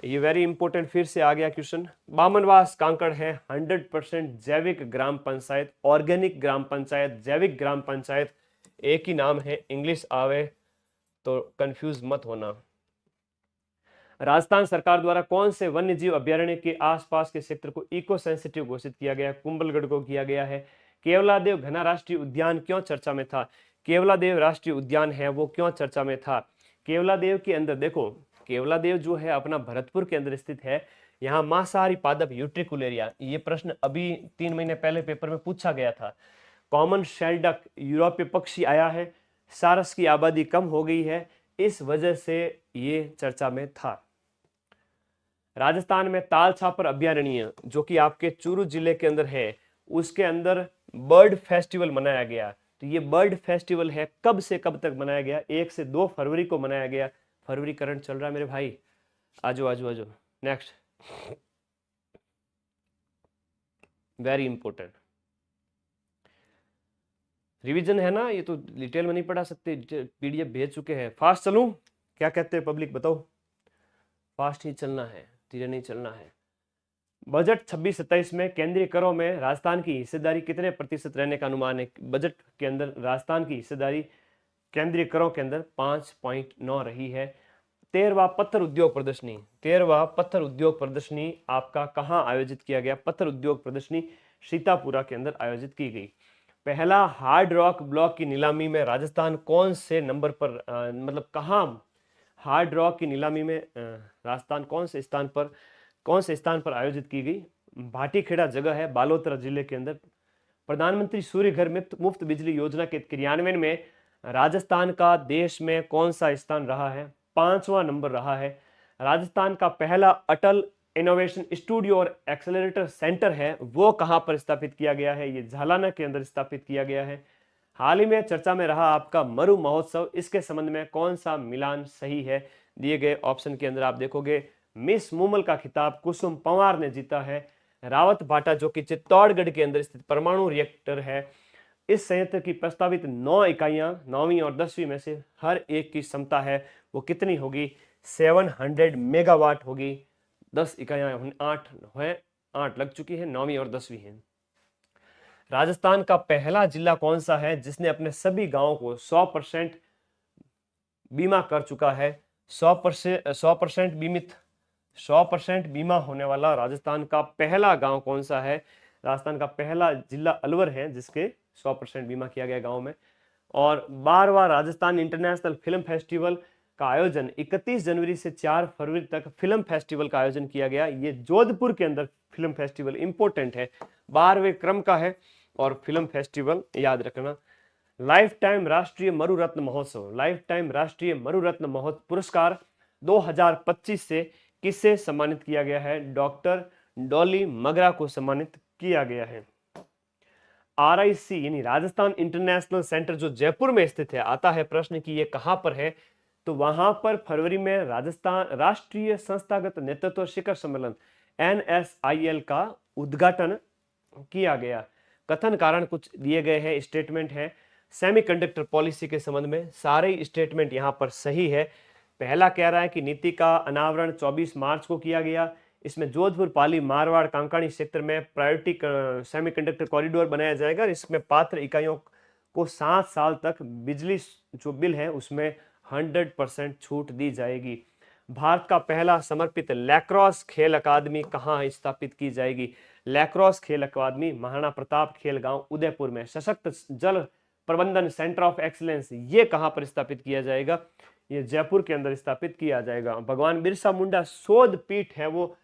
ये वेरी इंपॉर्टेंट, फिर से आ गया क्वेश्चन। बामनवास कांकड़ है 100% जैविक ग्राम पंचायत, ऑर्गेनिक ग्राम पंचायत, जैविक ग्राम पंचायत, एक ही नाम है, इंग्लिश आवे तो कंफ्यूज मत होना। राजस्थान सरकार द्वारा कौन से वन्य जीव अभ्यारण्य के आसपास के क्षेत्र को इको सेंसिटिव घोषित किया गया? कुंभलगढ़ को किया गया है। केवलादेव घना राष्ट्रीय उद्यान क्यों चर्चा में था? केवलादेव राष्ट्रीय उद्यान है वो क्यों चर्चा में था? केवलादेव के अंदर देखो, केवलादेव जो है अपना भरतपुर के अंदर स्थित है। यहाँ मांसाहारी पादप यूट्रिकुलेरिया, ये प्रश्न अभी 3 महीने पहले पेपर में पूछा गया था। कॉमन शेल्डक यूरोपीय पक्षी आया है। सारस की आबादी कम हो गई है, इस वजह से ये चर्चा में था। राजस्थान में ताल छापर अभ्यारण्य जो कि आपके चूरू जिले के अंदर है, उसके अंदर बर्ड फेस्टिवल मनाया गया। तो ये बर्ड फेस्टिवल है, कब से कब तक मनाया गया? 1 से 2 फरवरी को मनाया गया। फरवरी करंट चल रहा है मेरे भाई, आजो आजो आजो। नेक्स्ट, वेरी इंपॉर्टेंट रिवीजन है ना, ये तो डिटेल में नहीं पढ़ा सकते, पीडीएफ भेज चुके हैं। फास्ट चलूं? क्या कहते हैं पब्लिक, बताओ। फास्ट ही चलना है, धीरे नहीं चलना है। बजट 26-27 में केंद्रीय करों में राजस्थान की हिस्सेदारी कितने प्रतिशत रहने का अनुमान है? बजट के अंदर राजस्थान की हिस्सेदारी केंद्रीय करों के अंदर 5.9 रही है। 13वां पत्थर उद्योग प्रदर्शनी, 13वां पत्थर उद्योग प्रदर्शनी आपका कहाँ आयोजित किया गया? पत्थर उद्योग प्रदर्शनी सीतापुरा के अंदर आयोजित की गई। पहला हार्ड रॉक ब्लॉक की नीलामी में राजस्थान कौन से नंबर पर, मतलब कहाँ हार्ड रॉक की नीलामी में राजस्थान कौन से स्थान पर आयोजित की गई? भाटीखेड़ा जगह है बालोतरा जिले के अंदर। प्रधानमंत्री सूर्य घर मुफ्त बिजली योजना के क्रियान्वयन में राजस्थान का देश में कौन सा स्थान रहा है? 5वां नंबर रहा है। राजस्थान का पहला अटल इनोवेशन स्टूडियो और एक्सेलरेटर सेंटर है वो कहां पर स्थापित किया गया है? ये झालाना के अंदर स्थापित किया गया है। हाल ही में चर्चा में रहा आपका मरु महोत्सव, इसके संबंध में कौन सा मिलान सही है? दिए गए ऑप्शन के अंदर आप देखोगे मिस मूमल का खिताब कुसुम पंवार ने जीता है। रावत भाटा जो कि चित्तौड़गढ़ के अंदर स्थित परमाणु रिएक्टर है, इस संयंत्र की प्रस्तावित 9 इकाइयां 9वीं और 10वीं में से हर एक की क्षमता है वो कितनी होगी? 700 मेगावाट होगी। 10 इकाइयां 8 लग चुकी है, 9वीं और 10वीं है। राजस्थान का पहला जिला कौन सा है जिसने अपने सभी गांवों को 100% बीमा कर चुका है? 100% बीमित, 100% बीमा होने वाला राजस्थान का पहला गांव कौन सा है? राजस्थान का पहला जिला अलवर है जिसके 100% बीमा किया गया गांव में। और 12वां राजस्थान इंटरनेशनल फिल्म फेस्टिवल का आयोजन 31 जनवरी से 4 फरवरी तक फिल्म फेस्टिवल का आयोजन किया गया। ये जोधपुर के अंदर फिल्म फेस्टिवल इंपॉर्टेंट है, 12वें क्रम का है और फिल्म फेस्टिवल याद रखना। लाइफ टाइम राष्ट्रीय मरुरत्न महोत्सव, लाइफ टाइम राष्ट्रीय मरुरत्न महोत्सव पुरस्कार 2025 से किसे सम्मानित किया गया है? डॉक्टर डॉली मगरा को सम्मानित किया गया है। RIC यानी राजस्थान इंटरनेशनल सेंटर जो जयपुर में स्थित है, आता है प्रश्न कि ये कहां पर है, तो वहां पर फरवरी में राजस्थान राष्ट्रीय संस्थागत नेतृत्व शिखर सम्मेलन NSIL का उद्घाटन किया गया। कथन कारण कुछ दिए गए हैं, स्टेटमेंट है सेमीकंडक्टर पॉलिसी के संबंध में, सारे स्टेटमेंट यहां पर सही है। पहला कह रहा है कि नीति का अनावरण 24 मार्च को किया गया। इसमें जोधपुर, पाली, मारवाड़, कांकाणी क्षेत्र में प्रायोरिटी सेमीकंडक्टर कॉरिडोर बनाया जाएगा। इसमें पात्र इकाइयों को 7 साल तक बिजली जो बिल है उसमें 100% छूट दी जाएगी। भारत का पहला समर्पित लैक्रोस खेल अकादमी कहाँ स्थापित की जाएगी? लैक्रोस खेल अकादमी महाराणा प्रताप खेल गांव उदयपुर में। सशक्त जल प्रबंधन सेंटर ऑफ एक्सीलेंस ये कहां पर स्थापित किया जाएगा? ये जयपुर के अंदर स्थापित किया जाएगा। भगवान बिरसा मुंडा शोध पीठ है वो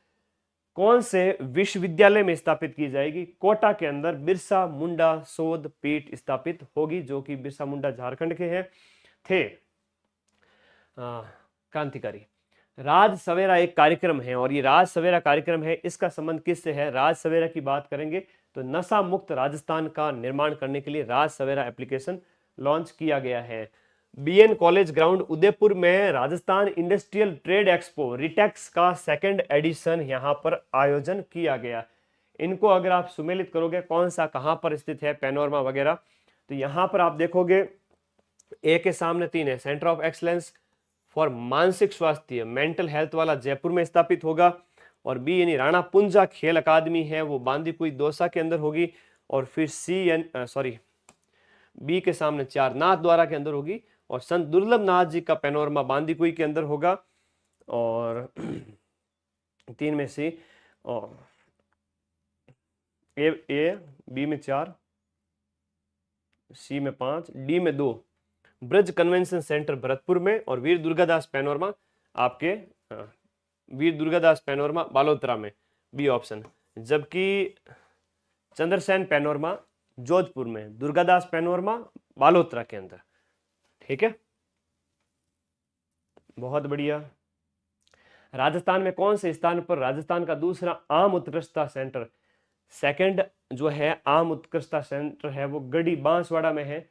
कौन से विश्वविद्यालय में स्थापित की जाएगी? कोटा के अंदर बिरसा मुंडा शोध पीठ स्थापित होगी, जो कि बिरसा मुंडा झारखंड के हैं थे क्रांतिकारी। राज सवेरा एक कार्यक्रम है और ये राज सवेरा कार्यक्रम है, इसका संबंध किससे है? राज सवेरा की बात करेंगे तो नशा मुक्त राजस्थान का निर्माण करने के लिए राज सवेरा एप्लीकेशन लॉन्च किया गया है। BN कॉलेज ग्राउंड उदयपुर में Rajasthan industrial trade expo retakes का 2nd एडिशन यहां पर आयोजन किया गया। इनको अगर आप सुमेलित करोगे कौन सा कहां पर स्थित है, पैनोरमा वगैरह, तो यहां पर आप देखोगे ए के सामने 3 है, सेंटर ऑफ एक्सलेंस फॉर मानसिक स्वास्थ्य मेंटल हेल्थ वाला जयपुर में स्थापित होगा। और बी यानी राणा पुंजा खेल अकादमी है वो बांदीकुई दौसा के अंदर होगी। और फिर बी के सामने 4 नाथ द्वारा के अंदर होगी और संत दुर्लभ नाथ जी का पैनोरमा बांदीकुई के अंदर होगा। और 3 में सी और ए बी में 4, सी में 5, डी में 2 ब्रज कन्वेंशन सेंटर भरतपुर में। और वीर दुर्गादास पैनोरमा आपके वीर दुर्गादास पैनोरमा बालोतरा में, बी ऑप्शन। जबकि चंद्रसेन पैनोरमा जोधपुर में, दुर्गादास पैनोरमा बालोतरा के अंदर। ठीक है, बहुत बढ़िया। राजस्थान में कौन से स्थान पर राजस्थान का दूसरा आम उत्कृष्टता सेंटर, 2nd जो है आम उत्कृष्टता सेंटर है वो गढ़ी बांसवाड़ा में है।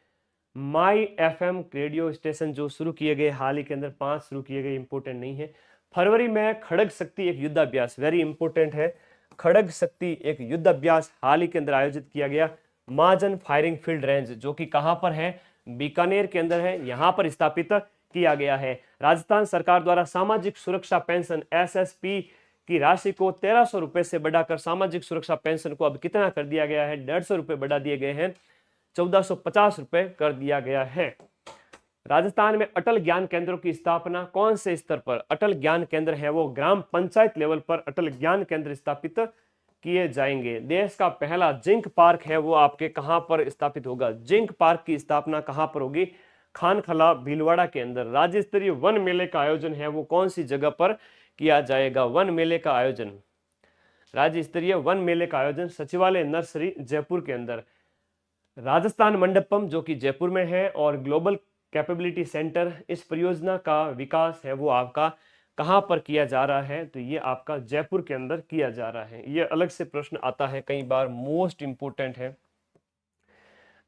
माई FM रेडियो स्टेशन जो शुरू किए गए हाल ही के अंदर, 5 शुरू किए गए, इंपोर्टेंट नहीं है। फरवरी में खड़ग शक्ति एक युद्धाभ्यास, वेरी इंपोर्टेंट है, खड़ग शक्ति एक युद्धाभ्यास हाल ही के अंदर आयोजित किया गया। महाजन फायरिंग फील्ड रेंज जो कि कहां पर है? बीकानेर के अंदर है, यहां पर स्थापित किया गया है। राजस्थान सरकार द्वारा सामाजिक सुरक्षा पेंशन SSP की राशि को 1300 रुपए से बढ़ाकर सामाजिक सुरक्षा पेंशन को अब कितना कर दिया गया है? 150 रुपए बढ़ा दिए गए हैं, 1450 रुपए कर दिया गया है। राजस्थान में अटल ज्ञान केंद्रों की स्थापना कौन से स्तर पर? अटल ज्ञान केंद्र है वो ग्राम पंचायत लेवल पर अटल ज्ञान केंद्र स्थापित किए जाएंगे। देश का पहला जिंक पार्क है वो आपके कहां पर स्थापित होगा? जिंक पार्क की स्थापना कहां पर होगी? खानखला भीलवाड़ा के अंदर। राज्य स्तरीय वन मेले का आयोजन है वो कौन सी जगह पर किया जाएगा? वन मेले का आयोजन, राज्य स्तरीय वन मेले का आयोजन सचिवालय नर्सरी जयपुर के अंदर। राजस्थान मंडपम जो कि जयपुर में है और ग्लोबल कैपेबिलिटी सेंटर, इस परियोजना का विकास है वो आपका कहां पर किया जा रहा है? तो ये आपका जयपुर के अंदर किया जा रहा है। ये अलग से प्रश्न आता है कई बार, मोस्ट इंपोर्टेंट है।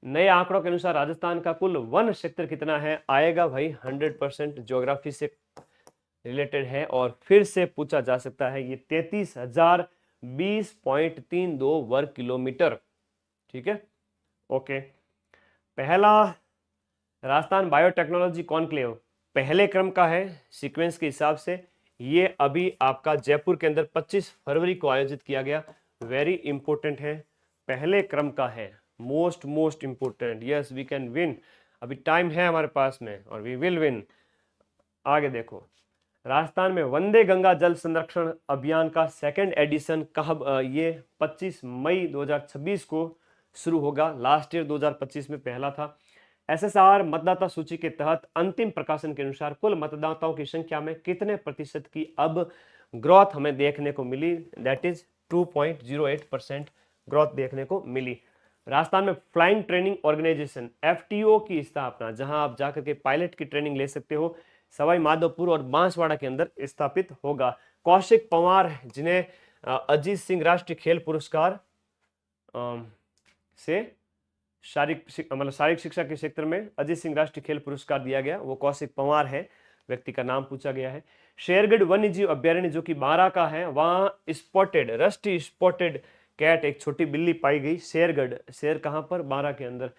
नए आंकड़ों के अनुसार राजस्थान का कुल वन क्षेत्र कितना है? आएगा भाई 100% ज्योग्राफी से रिलेटेड है और फिर से पूछा जा सकता है। ये 33,020.32 वर्ग किलोमीटर। ठीक है, ओके। पहला राजस्थान बायोटेक्नोलॉजी कॉन्क्लेव पहले क्रम का है सीक्वेंस के हिसाब से। ये अभी आपका जयपुर के अंदर 25 फरवरी को आयोजित किया गया, वेरी इंपॉर्टेंट है, पहले क्रम का है, most important. Yes we can win, अभी टाइम है हमारे पास में और वी विल विन। आगे देखो, राजस्थान में वंदे गंगा जल संरक्षण अभियान का 2nd एडिशन कब? ये 25 मई 2026 को शुरू होगा। लास्ट ईयर 2025 में पहला था। एसएसआर मतदाता सूची के तहत अंतिम प्रकाशन के अनुसार कुल मतदाताओं की संख्या में कितने प्रतिशत की अब ग्रोथ हमें देखने को मिली? दैट इज 2.08% ग्रोथ देखने को मिली। राजस्थान में फ्लाइंग ट्रेनिंग ऑर्गेनाइजेशन एफटीओ की स्थापना, जहां आप जाकर के पायलट की ट्रेनिंग ले सकते हो, सवाई माधोपुर और बांसवाड़ा के अंदर स्थापित होगा। कौशिक पंवार जिन्हें अजीत सिंह राष्ट्रीय खेल पुरस्कार से शारीरिक शिक्षा के क्षेत्र में अजीत सिंह राष्ट्रीय खेल पुरस्कार दिया गया, वो कौशिक पंवार है, व्यक्ति का नाम पूछा गया है। शेरगढ़ वन्य जीव अभ्यारण्य जो कि बारां का है, वहां स्पॉटेड रस्टी स्पॉटेड कैट एक छोटी बिल्ली पाई गई। शेरगढ़, शेर कहां पर? बारां के अंदर।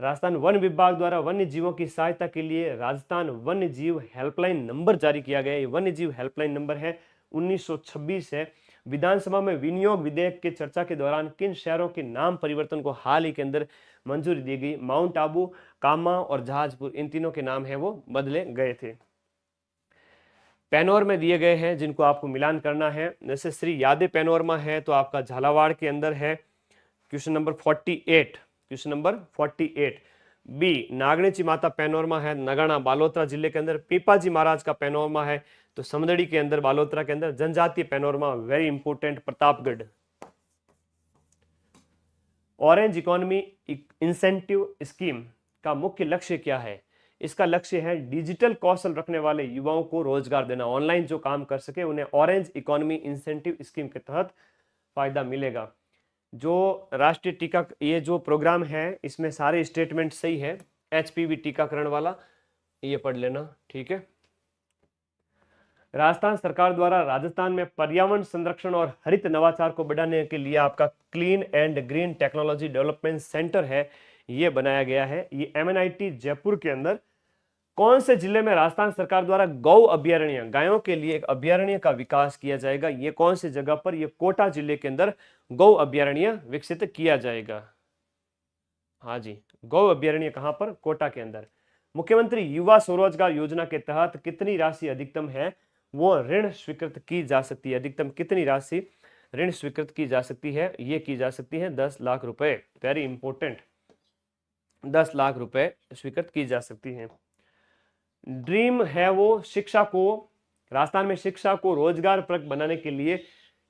राजस्थान वन विभाग द्वारा वन्य जीवों की सहायता के लिए राजस्थान वन्य जीव हेल्पलाइन नंबर जारी किया गया। ये वन्य जीव हेल्पलाइन नंबर है 1926 है। विधानसभा में विनियोग विधेयक के चर्चा के दौरान किन शहरों के नाम परिवर्तन को हाल ही के अंदर मंजूरी दी गई? माउंट आबू, कामा और जहाजपुर, इन तीनों के नाम है वो बदले गए थे। पैनोर में दिए गए हैं जिनको आपको मिलान करना है, जैसे श्री यादे पैनोरमा है तो आपका झालावाड़ के अंदर है। Question number 48, question number 48। B Nagnechi Mata panorama है नगाना बालोतरा जिले के अंदर। पीपाजी महाराज का पैनोरमा है तो समदड़ी के अंदर, बालोतरा के अंदर। जनजातीय panorama very important, Pratapgarh. Orange economy incentive scheme का मुख्य लक्ष्य क्या है? इसका लक्ष्य है डिजिटल कौशल रखने वाले युवाओं को रोजगार देना, ऑनलाइन जो काम कर सके उन्हें ऑरेंज इकोनॉमी इंसेंटिव स्कीम के तहत फायदा मिलेगा। जो राष्ट्रीय टीका, ये जो प्रोग्राम है इसमें सारे स्टेटमेंट सही है। एचपीवी टीकाकरण वाला ये पढ़ लेना, ठीक है। राजस्थान सरकार द्वारा राजस्थान में पर्यावरण संरक्षण और हरित नवाचार को बढ़ाने के लिए आपका clean and green technology development centre है, ये बनाया गया है। ये एमएनआईटी जयपुर के अंदर कौन से जिले में राजस्थान सरकार द्वारा गौ अभ्यारण्य, गायों के लिए एक अभ्यारण्य का विकास किया जाएगा? ये कौन सी जगह पर? ये कोटा जिले के अंदर गौ अभ्यारण्य विकसित किया जाएगा। हाँ जी, गौ अभ्यारण्य कहां पर? कोटा के अंदर। मुख्यमंत्री युवा स्वरोजगार योजना के तहत कितनी राशि अधिकतम है वो ऋण स्वीकृत की जा सकती है? अधिकतम कितनी राशि ऋण स्वीकृत की जा सकती है? ये की जा सकती है 10 लाख रुपए, वेरी इंपोर्टेंट, 10 लाख रुपए स्वीकृत की जा सकती है। ड्रीम है वो शिक्षा को, राजस्थान में शिक्षा को रोजगारप्रद बनाने के लिए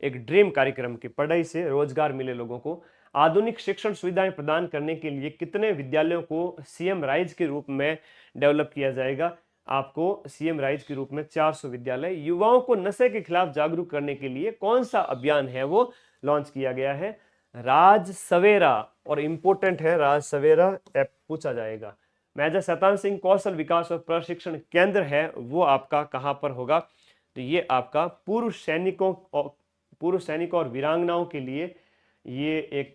एक ड्रीम कार्यक्रम की पढ़ाई से रोजगार मिले लोगों को। आधुनिक शिक्षण सुविधाएं प्रदान करने के लिए कितने विद्यालयों को सीएम राइज के रूप में डेवलप किया जाएगा? आपको सीएम राइज के रूप में 400 विद्यालय। युवाओं को नशे के खिलाफ जागरूक करने के लिए कौन सा अभियान है वो लॉन्च किया गया है? राज सवेरा, और इंपोर्टेंट है राज सवेरा, ऐप पूछा जाएगा। मेजर शैतान सिंह कौशल विकास और प्रशिक्षण केंद्र है वो आपका कहां पर होगा? तो ये आपका पूर्व सैनिकों और वीरांगनाओं के लिए ये एक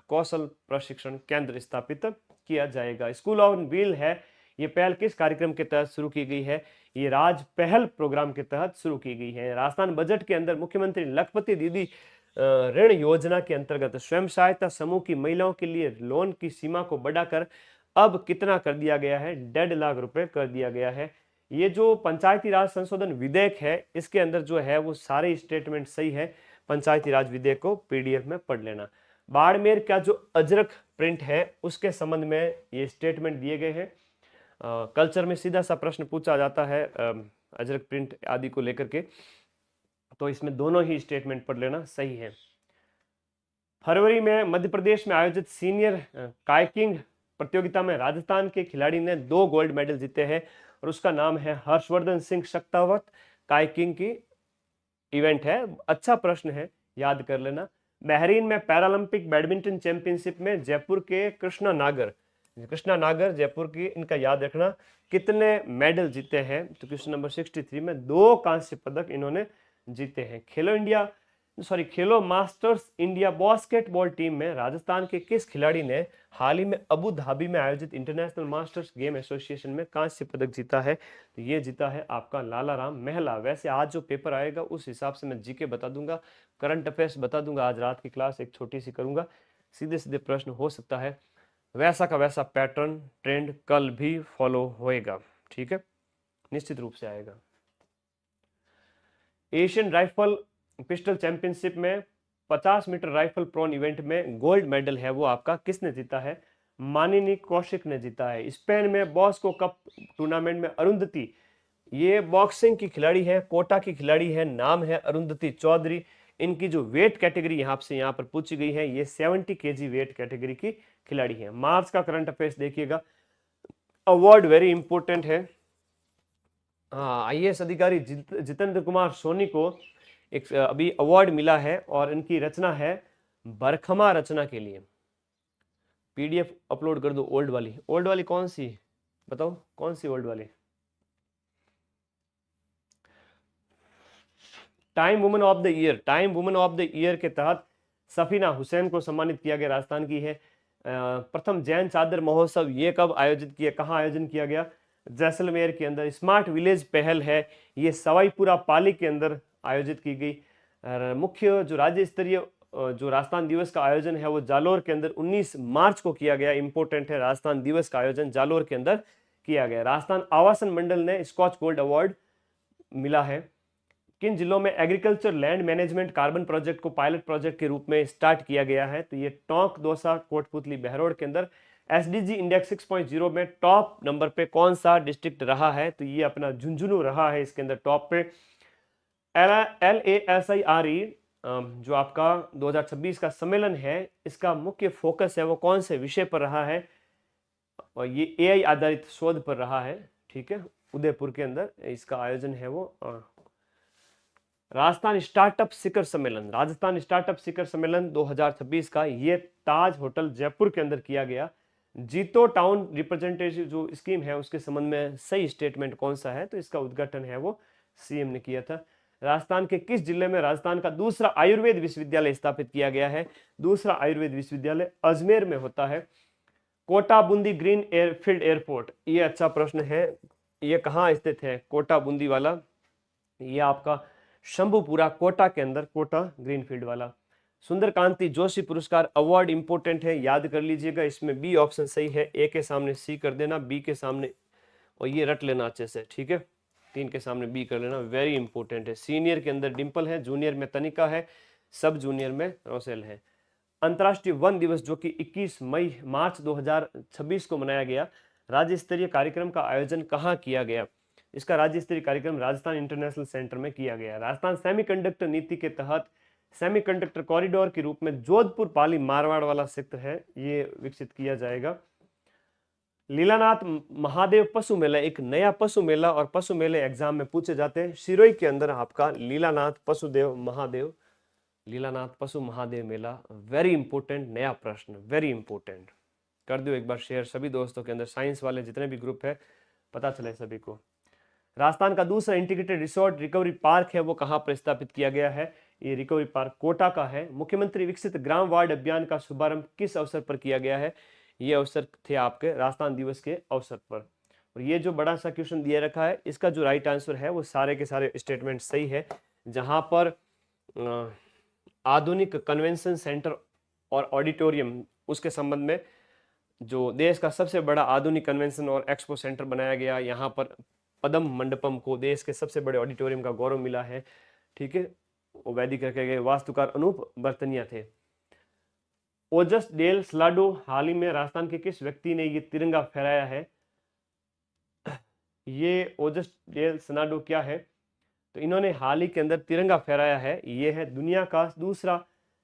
कौशल प्रशिक्षण केंद्र स्थापित किया जाएगा। स्कूल ऑन व्हील है, ये पहल किस कार्यक्रम के तहत शुरू की गई है? ये राज पहल प्रोग्राम के तहत शुरू की गई है। राजस्थान बजट के अंदर मुख्यमंत्री लखपति दीदी ऋण योजना के अंतर्गत स्वयं सहायता समूह की महिलाओं के लिए लोन की सीमा को बढ़ाकर अब कितना कर दिया गया है? 1.5 लाख रुपए कर दिया गया है। ये जो पंचायती राज संशोधन विधेयक है इसके अंदर जो है वो सारे स्टेटमेंट सही है। पंचायती राज विधेयक को पीडीएफ में पढ़ लेना। बाड़मेर का जो अजरक प्रिंट है उसके संबंध में ये स्टेटमेंट दिए गए हैं। कल्चर में सीधा सा प्रश्न पूछा जाता है अजरक प्रिंट आदि को लेकर के, तो इसमें दोनों ही स्टेटमेंट पढ़ लेना सही है। फरवरी में मध्य प्रदेश में आयोजित सीनियर काइकिंग प्रतियोगिता में राजस्थान के खिलाड़ी ने 2 गोल्ड मेडल जीते हैं और उसका नाम है हर्षवर्धन सिंह शक्तावत। काइकिंग की इवेंट है, अच्छा प्रश्न है, याद कर लेना। बहरीन में पैरालंपिक बैडमिंटन चैंपियनशिप में जयपुर के कृष्णा नागर जयपुर की, इनका याद रखना, कितने मेडल जीते हैं? तो क्वेश्चन नंबर 63 में 2 कांस्य पदक इन्होंने जीते हैं। खेलो मास्टर्स इंडिया बास्केटबॉल टीम में राजस्थान के किस खिलाड़ी ने हाल ही में अबू धाबी में आयोजित इंटरनेशनल मास्टर्स गेम एसोसिएशन में कांस्य पदक जीता है? तो ये जीता है आपका लालाराम महला। वैसे आज जो पेपर आएगा उस हिसाब से मैं जीके बता दूंगा, करंट अफेयर्स बता दूंगा। आज रात की क्लास एक छोटी सी करूंगा, सीधे सीधे प्रश्न हो सकता है, वैसा का वैसा पैटर्न ट्रेंड कल भी फॉलो होएगा, ठीक है, निश्चित रूप से आएगा। एशियन राइफल पिस्टल चैंपियनशिप में 50 मीटर राइफल प्रोन इवेंट में गोल्ड मेडल है वो आपका किसने जीता है? मानिनी कौशिक ने जीता है। स्पेन में बॉस्को कप टूर्नामेंट में अरुंधति, ये बॉक्सिंग की खिलाड़ी है, कोटा की खिलाड़ी है, नाम है अरुंधति चौधरी। इनकी जो वेट कैटेगरी यहाँ पर पूछी गई है, ये 70 केजी वेट कैटेगरी की खिलाड़ी है। मार्च का करंट अफेयर्स देखिएगा। अवार्ड वेरी इंपॉर्टेंट है। हाँ, आईएएस अधिकारी जितेंद्र कुमार सोनी को एक अभी अवार्ड मिला है और इनकी रचना है बरखमा रचना के लिए। पीडीएफ अपलोड कर दो ओल्ड वाली कौन सी बताओ, कौन सी ओल्ड वाली? Time women of the year, time women of the year के तहत सफीना हुसैन को सम्मानित किया गया, राजस्थान की है। प्रथम जैन चादर महोत्सव ये कब आयोजित किया, कहाँ आयोजन किया गया? जैसलमेर के अंदर। स्मार्ट विलेज पहल है, ये सवाईपुरा पाली के अंदर आयोजित की गई। मुख्य जो राज्य स्तरीय जो राजस्थान दिवस का आयोजन है वो जालोर के अंदर 19 मार्च को किया गया। इंपॉर्टेंट है, राजस्थान दिवस का आयोजन जालोर के अंदर किया गया। राजस्थान आवासन मंडल ने स्कॉच गोल्ड अवार्ड मिला है। किन जिलों में agriculture land management carbon project को पायलट प्रोजेक्ट के रूप में स्टार्ट किया गया है? तो ये टोंक, दौसा, कोटपुतली, बहरोड के अंदर। एसडीजी इंडेक्स 6.0 में टॉप नंबर पे कौन सा डिस्ट्रिक्ट रहा है? तो ये अपना झुंझुनू रहा है इसके अंदर टॉप पे। LASIRE जो आपका 2026 का सम्मेलन है, इसका मुख्य फोकस है वो कौन से विषय पर रहा है? और ये AI आधारित शोध पर रहा है। ठीक है, उदयपुर के अंदर इसका आयोजन है वो। राजस्थान स्टार्टअप शिखर सम्मेलन, राजस्थान स्टार्टअप शिखर सम्मेलन 2026 का ये ताज होटल जयपुर के अंदर किया गया। जीतो टाउन रिप्रेजेंटेटिव जो स्कीम है उसके संबंध में सही स्टेटमेंट कौन सा है? तो इसका उद्घाटन है वो सीएम ने किया था। राजस्थान के किस जिले में राजस्थान का दूसरा आयुर्वेद विश्वविद्यालय स्थापित किया गया है? दूसरा आयुर्वेद विश्वविद्यालय अजमेर में होता है। Kota Bundi green airfield airport, ये अच्छा प्रश्न है। ये कहाँ स्थित है कोटा बूंदी वाला? ये आपका शंभुपुरा कोटा के अंदर, कोटा ग्रीनफील्ड वाला। सुंदरकांति जोशी पुरस्कार अवार्ड इंपॉर्टेंट है, याद कर लीजिएगा। इसमें बी ऑप्शन सही है, ए के सामने सी कर देना, बी के सामने, और ये रट लेना अच्छे से। ठीक है, 3 के सामने बी कर लेना, वेरी इंपॉर्टेंट है। सीनियर के अंदर डिंपल है, जूनियर में तनिका है, सब जूनियर में रोसेल है। अंतर्राष्ट्रीय वन दिवस जो कि 21 मार्च 2026 को मनाया गया, राज्य स्तरीय कार्यक्रम का आयोजन कहाँ किया गया? इसका राज्य स्तरीय कार्यक्रम राजस्थान इंटरनेशनल सेंटर में किया गया। राजस्थान सेमीकंडक्टर नीति के तहत सेमीकंडक्टर कॉरिडोर के रूप में जोधपुर पाली मारवाड़ वाला क्षेत्र है, ये विकसित किया जाएगा। लीलानाथ महादेव पशु मेला, एक नया पशु मेला, और पशु मेले एग्जाम में पूछे जाते हैं। सिरोही के अंदर आपका लीलानाथ पशु महादेव मेला, वेरी इंपॉर्टेंट नया प्रश्न, वेरी इंपॉर्टेंट। कर दो एक बार शेयर सभी दोस्तों के अंदर, साइंस वाले जितने भी ग्रुप है, पता चले सभी को। राजस्थान का दूसरा इंटीग्रेटेड रिसोर्ट रिकवरी पार्क है वो कहाँ पर स्थापित किया गया है? ये रिकवरी पार्क कोटा का है। मुख्यमंत्री विकसित ग्राम वार्ड अभियान का शुभारंभ किस अवसर पर किया गया है? ये अवसर थे आपके राजस्थान दिवस के अवसर पर। और ये जो बड़ा सा क्वेश्चन दिया रखा है, इसका जो राइट आंसर है वो सारे के सारे स्टेटमेंट सही है। जहां पर आधुनिक कन्वेंशन सेंटर और ऑडिटोरियम, उसके संबंध में जो देश का सबसे बड़ा आधुनिक कन्वेंशन और एक्सपो सेंटर बनाया गया, यहाँ पर पदम मंडपम को देश के सबसे बड़े ऑडिटोरियम का गौरव मिला है। ठीक है, वो वैदिक रखे गए वास्तुकार अनूप बर्तनिया थे। ओजस डेल स्लाडो, हाल ही में राजस्थान के किस व्यक्ति ने ये तिरंगा फहराया है? ये ओजस डेल स्लाडो क्या है? तो इन्होंने हाल ही के अंदर तिरंगा फहराया है। ये है दुनिया का दूसरा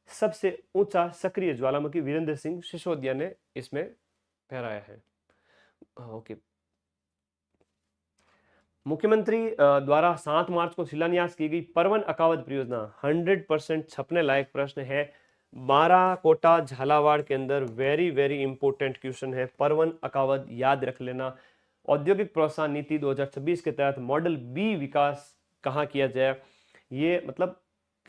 सबसे ऊंचा सक्रिय ज्वालामुखी, वीरेंद्र सिंह सिसोदिया ने इसमें फहराया है। ओके, मुख्यमंत्री द्वारा 7 मार्च को शिलान्यास की गई परवन अकावद परियोजना, 100% छपने लायक प्रश्न है। 12 कोटा झालावाड़ के अंदर वेरी वेरी इंपॉर्टेंट क्वेश्चन है। परवन अकावद याद रख लेना। औद्योगिक प्रोत्साहन नीति 2026 के तहत मॉडल बी विकास कहाँ किया जाए? ये मतलब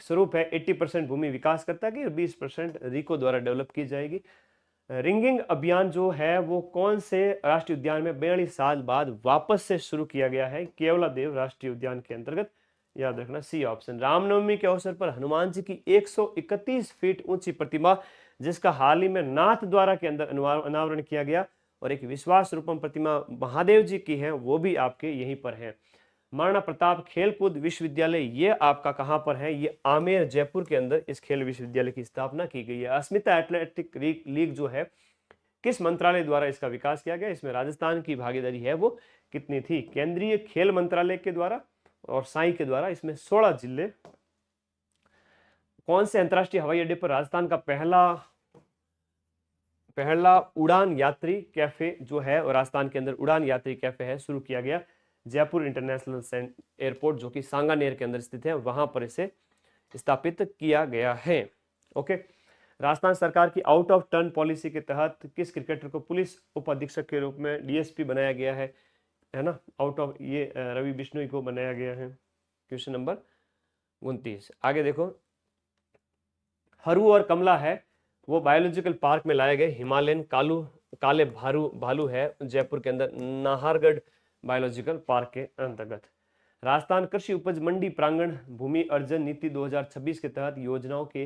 स्वरूप है 80% भूमि विकास करता है, 20% रिको द्वारा डेवलप की जाएगी। रिंगिंग अभियान जो है वो कौन से राष्ट्रीय उद्यान में 42 साल बाद वापस से शुरू किया गया है? केवलादेव राष्ट्रीय उद्यान के अंतर्गत, याद रखना सी ऑप्शन। रामनवमी के अवसर पर हनुमान जी की 131 फीट ऊंची प्रतिमा, जिसका हाल ही में नाथ द्वारा के अंदर अनावरण किया गया, और एक विश्वास रूपम प्रतिमा महादेव जी की है, वो भी आपके यहीं पर है। महाराणा प्रताप खेलकूद विश्वविद्यालय, ये आपका कहाँ पर है? ये आमेर जयपुर के अंदर इस खेल विश्वविद्यालय की स्थापना की गई है। अस्मिता एथलेटिक लीग जो है किस मंत्रालय द्वारा इसका विकास किया गया, इसमें राजस्थान की भागीदारी है वो कितनी थी? केंद्रीय खेल मंत्रालय के द्वारा और साई के द्वारा। इसमें 16 जिले। कौन से अंतरराष्ट्रीय हवाई अड्डे पर राजस्थान का पहला उड़ान यात्री कैफे जो है, और राजस्थान के अंदर उड़ान यात्री कैफे है, शुरू किया गया? जयपुर इंटरनेशनल एयरपोर्ट जो कि सांगानेर के अंदर स्थित है, वहां पर इसे स्थापित किया गया है। ओके। राजस्थान सरकार की आउट ऑफ टर्न पॉलिसी के तहत किस क्रिकेटर को पुलिस उप अधीक्षक के रूप में डीएसपी बनाया गया है ना? आउट ऑफ ये रवि बिश्नोई को बनाया गया है। Question number 29। आगे देखो, हरू और कमला है वो बायोलॉजिकल पार्क में लाए गए हिमालयन काले भालू है जयपुर के अंदर नाहरगढ़ बायोलॉजिकल पार्क के अंतर्गत। राजस्थान कृषि उपज मंडी प्रांगण भूमि अर्जन नीति 2026 के तहत योजनाओं के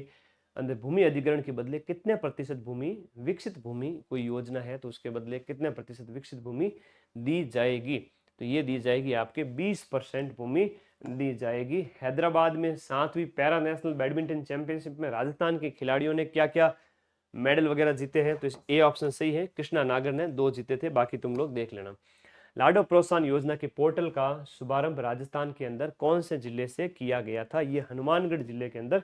अंदर भूमि अधिग्रहण के बदले कितने प्रतिशत भूमि विकसित भूमि, कोई योजना है तो उसके बदले कितने प्रतिशत विकसित भूमि दी जाएगी? तो ये दी जाएगी आपके 20% भूमि दी जाएगी। हैदराबाद में 7वीं पैरा नेशनल बैडमिंटन चैंपियनशिप में राजस्थान के खिलाड़ियों ने क्या क्या मेडल वगैरह जीते हैं? तो इस ए ऑप्शन सही है। कृष्णा नागर ने 2 जीते थे, बाकी तुम लोग देख लेना। लाडो प्रोत्साहन योजना के पोर्टल का शुभारंभ राजस्थान के अंदर कौन से जिले से किया गया था? ये हनुमानगढ़ जिले के अंदर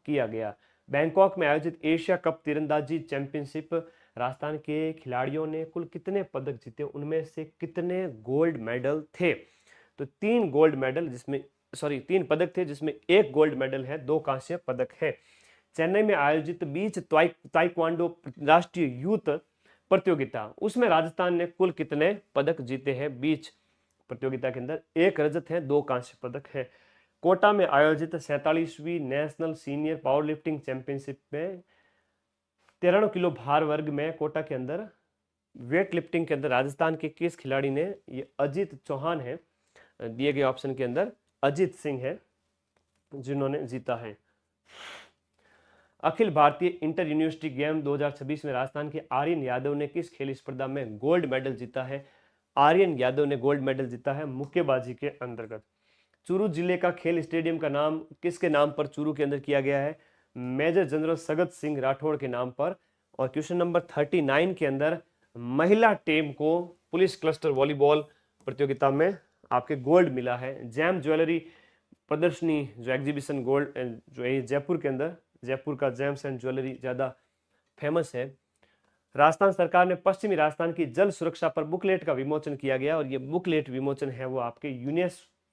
किया गया। बैंकॉक में आयोजित एशिया कप तीरंदाजी चैंपियनशिप राजस्थान के खिलाड़ियों ने कुल कितने पदक जीते? उनमें से कितने गोल्ड मेडल थे? तो 3 गोल्ड मेडल, जिसमें 3 पदक थे, जिसमें 1 गोल्ड मेडल है, 2 कांस्य पदक है। चेन्नई में आयोजित बीच ताइक्वांडो राष्ट्रीय यूथ प्रतियोगिता, उसमें राजस्थान ने कुल कितने पदक जीते हैं? बीच प्रतियोगिता के अंदर 1 रजत है, 2 कांस्य पदक है। कोटा में आयोजित 47वीं national senior power lifting championship में 13 किलो भार वर्ग में कोटा के अंदर वेट लिफ्टिंग के अंदर राजस्थान के किस खिलाड़ी ने, ये अजीत चौहान है, दिए गए ऑप्शन के अंदर अजीत सिंह है जिन्होंने जीता है। Akhil Bharatiya inter university game 2026 में राजस्थान के आर्यन यादव ने किस खेल स्पर्धा में गोल्ड मेडल जीता है? आर्यन यादव ने गोल्ड मेडल जीता है मुक्केबाजी के अंतर्गत। चूरू जिले का खेल स्टेडियम का नाम किसके नाम पर चूरू के अंदर किया गया है? मेजर जनरल सगत सिंह राठौड़ के नाम पर। और क्वेश्चन नंबर 39 के अंदर महिला टीम को पुलिस क्लस्टर वॉलीबॉल प्रतियोगिता में आपके गोल्ड मिला है। जैम ज्वेलरी प्रदर्शनी जो एग्जीबिशन गोल्ड जो है जयपुर के अंदर, जयपुर का जेम्स एंड ज्वेलरी ज़्यादा फेमस है। राजस्थान सरकार ने पश्चिमी राजस्थान की जल सुरक्षा पर बुकलेट का विमोचन किया गया, और ये बुकलेट विमोचन है वो आपके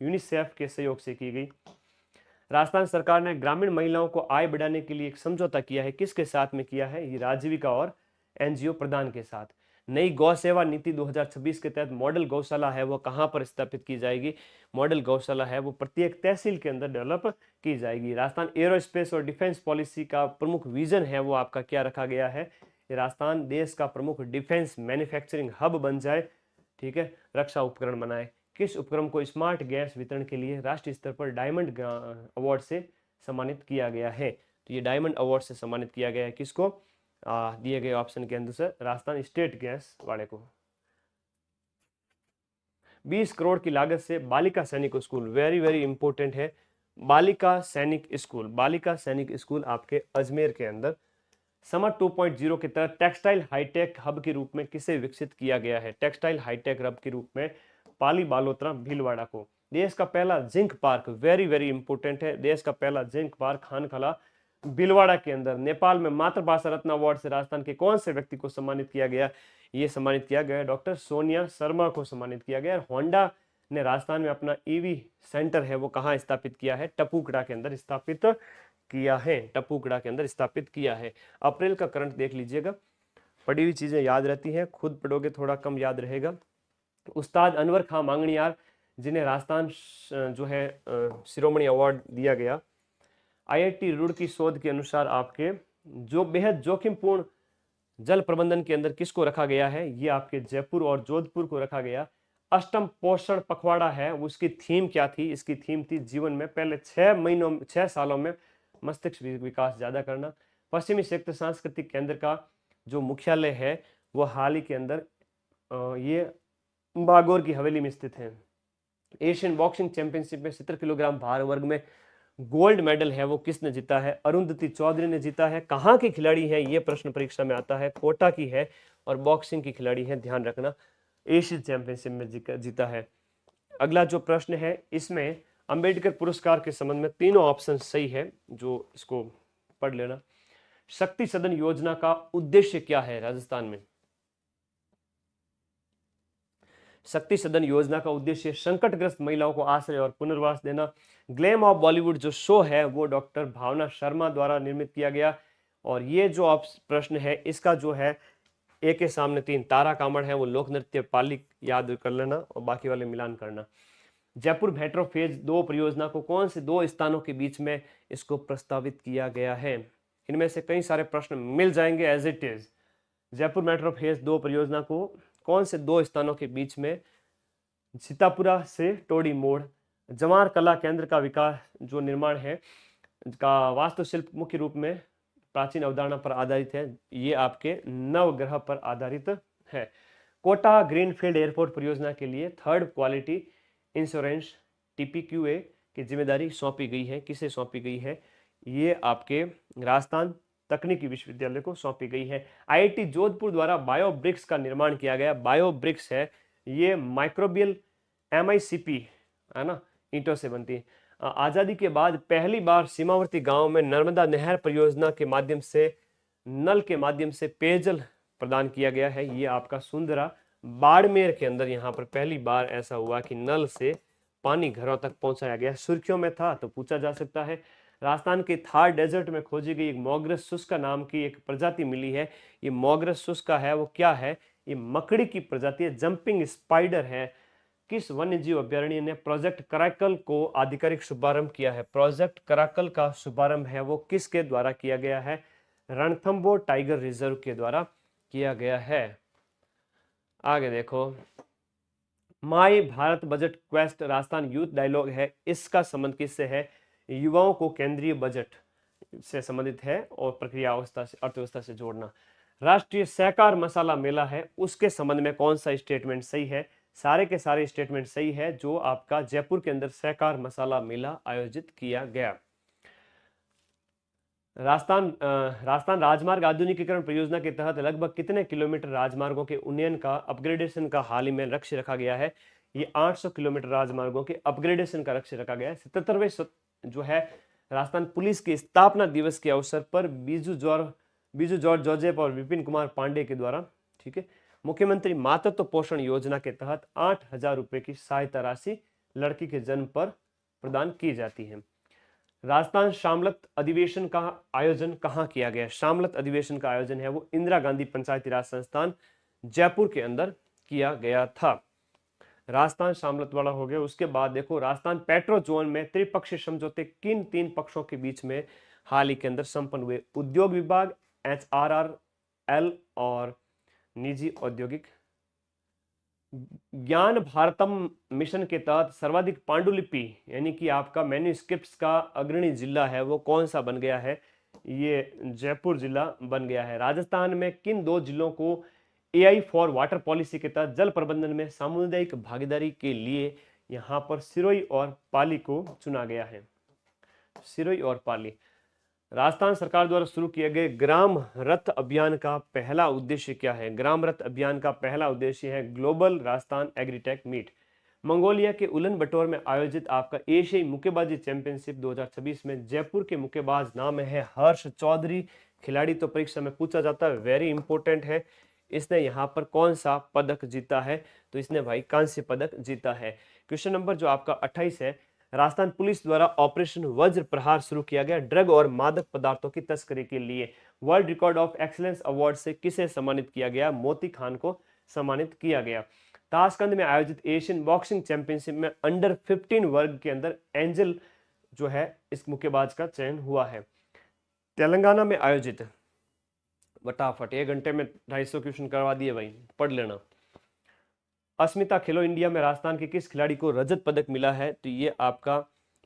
यूनिसेफ के सहयोग से की गई। राजस्थान सरकार ने ग्रामीण महिलाओं को आय बढ़ाने के लिए एक समझौता किया है, किसके साथ में किया है? ये राजीविका और एनजीओ प्रदान के साथ। नई गौ सेवा नीति 2026 के तहत मॉडल गौशाला है वो कहां पर स्थापित की जाएगी? मॉडल गौशाला है वो प्रत्येक तहसील के अंदर डेवलप की जाएगी। राजस्थान एरोस्पेस और डिफेंस पॉलिसी का प्रमुख विजन है वो आपका क्या रखा गया है? राजस्थान देश का प्रमुख डिफेंस मैन्युफैक्चरिंग हब बन जाए, ठीक है, रक्षा उपकरण बनाए। किस उपक्रम को स्मार्ट गैस वितरण के लिए राष्ट्रीय स्तर पर डायमंड अवार्ड से सम्मानित किया गया है? तो ये डायमंड अवार्ड से सम्मानित किया गया है किसको? दिए गए ऑप्शन के अंदर से राजस्थान स्टेट गैस वाले को। 20 करोड़ की लागत से बालिका सैनिक स्कूल, वेरी वेरी इंपॉर्टेंट है, बालिका सैनिक स्कूल आपके अजमेर के अंदर समर 2.0 के तहत टेक्सटाइल हाईटेक हब के रूप में किसे विकसित किया गया है? टेक्सटाइल हाईटेक हब के रूप में पाली बालोतरा भीलवाड़ा को। देश का पहला zinc park, very very important है, देश का पहला जिंक पार्क खानखला भीलवाड़ा के अंदर। नेपाल में मातृभाषा रत्न अवार्ड से राजस्थान के कौन से व्यक्ति को सम्मानित किया गया? ये सम्मानित किया गया डॉक्टर सोनिया शर्मा को सम्मानित किया गया। होंडा ने राजस्थान में अपना ईवी सेंटर है वो कहाँ स्थापित किया है? टपूकड़ा के अंदर स्थापित किया है, टपूकड़ा के अंदर स्थापित किया है। अप्रैल का करंट देख लीजिएगा, पढ़ी हुई चीजें याद रहती हैं, खुद पढ़ोगे थोड़ा कम याद रहेगा। उस्ताद अनवर खां मांगणियार जिन्हें राजस्थान जो है शिरोमणि अवार्ड दिया गया। आईआईटी रुड़की शोध के अनुसार आपके जो बेहद जोखिमपूर्ण जल प्रबंधन के अंदर किसको रखा गया है? ये आपके जयपुर और जोधपुर को रखा गया। अष्टम पोषण पखवाड़ा है उसकी थीम क्या थी? इसकी थीम थी जीवन में पहले 6 सालों में मस्तिष्क विकास ज्यादा करना। पश्चिमी क्षेत्र सांस्कृतिक केंद्र का जो मुख्यालय है वो हाल ही के अंदर ये बागौर की हवेली में स्थित है। एशियन बॉक्सिंग चैंपियनशिप में 70 किलोग्राम भार वर्ग में गोल्ड मेडल है वो किसने जीता है? अरुंधति चौधरी ने जीता है। कहाँ की खिलाड़ी है? ये प्रश्न परीक्षा में आता है, कोटा की है और बॉक्सिंग की खिलाड़ी हैं, ध्यान रखना, एशियन चैंपियनशिप में जीता है। अगला जो प्रश्न है इसमें अंबेडकर पुरस्कार के संबंध में तीनों ऑप्शन सही है, जो इसको पढ़ लेना। शक्ति सदन योजना का उद्देश्य क्या है राजस्थान में? शक्ति सदन योजना का उद्देश्य संकटग्रस्त महिलाओं को आश्रय और पुनर्वास देना। ग्लैम ऑफ बॉलीवुड जो शो है वो डॉक्टर भावना शर्मा द्वारा निर्मित किया गया। और ये जो आप प्रश्न है इसका जो है एक के सामने तीन, तारा कामड़ है वो लोक नृत्य पाली याद कर लेना और बाकी वाले मिलान करना। जयपुर मेट्रो फेज 2 परियोजना को कौन से 2 स्थानों के बीच में इसको प्रस्तावित किया गया है? इनमें से कई सारे प्रश्न मिल जाएंगे as it is. Jaipur metro phase 2 परियोजना को कौन से 2 स्थानों के बीच में? सीतापुरा से टोडी मोड़। जवार कला केंद्र का विकास जो निर्माण है का वास्तुशिल्प मुख्य रूप में प्राचीन अवधारणा पर आधारित है, ये आपके नवग्रह पर आधारित है। कोटा ग्रीनफील्ड एयरपोर्ट परियोजना के लिए थर्ड क्वालिटी इंश्योरेंस TPQA की जिम्मेदारी सौंपी गई है, किसे सौंपी गई है? ये आपके राजस्थान तकनीकी विश्वविद्यालय को सौंपी गई है। IIT जोधपुर द्वारा बायोब्रिक्स का निर्माण किया गया। बायोब्रिक्स है ये माइक्रोबियल MICP है ना, ईंटों से बनती है। आज़ादी के बाद पहली बार सीमावर्ती गांव में नर्मदा नहर परियोजना के माध्यम से नल के माध्यम से पेयजल प्रदान किया गया है। ये आपका सुंदरा बाड़मेर के अंदर यहाँ पर पहली बार ऐसा हुआ कि नल से पानी घरों तक पहुंचाया गया। सुर्खियों में था तो पूछा जा सकता है। राजस्थान के थार डेजर्ट में खोजी गई एक मोगरस शुष्का नाम की एक प्रजाति मिली है। ये मोगरस शुष्का है वो क्या है? ये मकड़ी की प्रजाति है, जंपिंग स्पाइडर है। किस वन्य जीव अभ्यारण्य ने प्रोजेक्ट कराकल को आधिकारिक शुभारंभ किया है? प्रोजेक्ट कराकल का शुभारंभ है वो किसके द्वारा किया गया है? रणथंबोर टाइगर रिजर्व के द्वारा किया गया है। आगे देखो, my Bharat budget quest Rajasthan youth dialogue है, इसका संबंध किससे है? युवाओं को केंद्रीय बजट से संबंधित है और प्रक्रिया अवस्था से अर्थव्यवस्था से जोड़ना। राष्ट्रीय सहकार मसाला मेला है, उसके संबंध में कौन सा स्टेटमेंट सही है? सारे के सारे स्टेटमेंट सही है जो आपका जयपुर के अंदर सहकार मसाला मेला आयोजित किया गया। राजस्थान राजमार्ग आधुनिकीकरण परियोजना के तहत लगभग कितने किलोमीटर राजमार्गों के उन्नयन का अपग्रेडेशन का हाल ही में लक्ष्य रखा गया है? ये 800 किलोमीटर राजमार्गों के अपग्रेडेशन का लक्ष्य रखा गया है। 77वें जो है राजस्थान पुलिस के स्थापना दिवस के अवसर पर बीजू जॉर्ज जोसेफ और विपिन कुमार पांडे के द्वारा, ठीक है, मुख्यमंत्री मातृत्व पोषण योजना के तहत 8,000 रुपए की सहायता राशि लड़की के जन्म पर प्रदान की जाती है। राजस्थान शामलत अधिवेशन का आयोजन कहाँ किया गया? शामलत अधिवेशन का आयोजन है वो इंदिरा गांधी पंचायती राज संस्थान जयपुर के अंदर किया गया था। राजस्थान शामलत वाला हो गया। उसके बाद देखो, राजस्थान पेट्रो जोन में त्रिपक्षीय समझौते किन 3 पक्षों के बीच में हाल ही के अंदर संपन्न हुए? उद्योग विभाग, HRRL और निजी औद्योगिक। ज्ञान भारतम मिशन के तहत सर्वाधिक पांडुलिपि यानी कि आपका मैन्यूस्क्रिप्ट्स का अग्रणी जिला है वो कौन सा बन गया है? ये जयपुर जिला बन गया है। राजस्थान में किन 2 जिलों को AI फॉर वाटर पॉलिसी के तहत जल प्रबंधन में सामुदायिक भागीदारी के लिए यहाँ पर सिरोही और पाली को चुना गया है? सिरोही और पाली। राजस्थान सरकार द्वारा शुरू किए गए ग्राम रथ अभियान का पहला उद्देश्य क्या है? ग्राम रथ अभियान का पहला उद्देश्य है global Rajasthan agritech meet. Mongolia के उलन बटोर में आयोजित आपका एशियाई मुक्केबाजी चैंपियनशिप 2026 में जयपुर के मुक्केबाज नाम है हर्ष चौधरी। खिलाड़ी तो परीक्षा में पूछा जाता है, वेरी इंपॉर्टेंट है। इसने यहाँ पर कौन सा पदक जीता है? तो इसने भाई कांस्य पदक जीता है। क्वेश्चन नंबर जो आपका 28 है, राजस्थान पुलिस द्वारा ऑपरेशन वज्र प्रहार शुरू किया गया ड्रग और मादक पदार्थों की तस्करी के लिए। World record of excellence award से किसे सम्मानित किया गया? मोती खान को सम्मानित किया गया। ताशकंद में आयोजित एशियन बॉक्सिंग चैंपियनशिप में अंडर 15 वर्ग के अंदर एंजल जो है इस मुक्केबाज का चयन हुआ है। तेलंगाना में आयोजित, फटाफट 1 घंटे में 250 क्वेश्चन करवा दिए भाई, पढ़ लेना। अस्मिता खेलो इंडिया में राजस्थान के किस खिलाड़ी को रजत पदक मिला है? तो ये आपका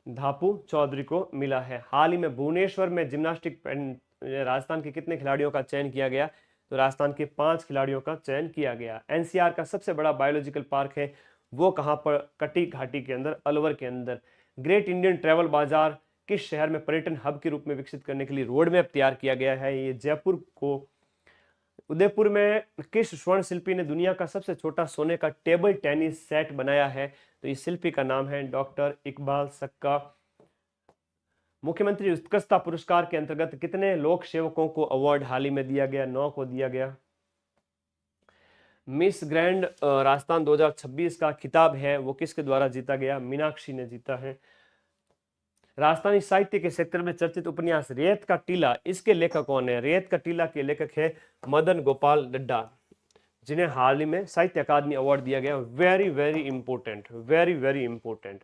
धापू चौधरी को मिला है। हाल ही में भुवनेश्वर में जिम्नास्टिक राजस्थान के कितने खिलाड़ियों का चयन किया गया? तो राजस्थान के 5 खिलाड़ियों का चयन किया गया। NCR का सबसे बड़ा बायोलॉजिकल पार्क है वो कहाँ पर? कटी घाटी के अंदर, अलवर के अंदर। ग्रेट इंडियन ट्रेवल बाजार किस शहर में पर्यटन हब के रूप में विकसित करने के लिए रोड मैप तैयार किया गया है? ये जयपुर को उदयपुर में किस स्वर्ण शिल्पी ने दुनिया का सबसे छोटा सोने का टेबल टेनिस सेट बनाया है? तो इस शिल्पी का नाम है डॉक्टर इकबाल सक्का। मुख्यमंत्री उत्कृष्टता पुरस्कार के अंतर्गत कितने लोक सेवकों को अवार्ड हाल ही में दिया गया? 9 को दिया गया। मिस ग्रैंड राजस्थान 2026 का खिताब है वो किसके द्वारा जीता गया? मीनाक्षी ने जीता है। राजस्थानी साहित्य के क्षेत्र में चर्चित उपन्यास रेत का टीला, इसके लेखक कौन है? रेत का टीला के लेखक है मदन गोपाल डड्डा, जिन्हें हाल ही में साहित्य अकादमी अवार्ड दिया गया। Very very important, very very important.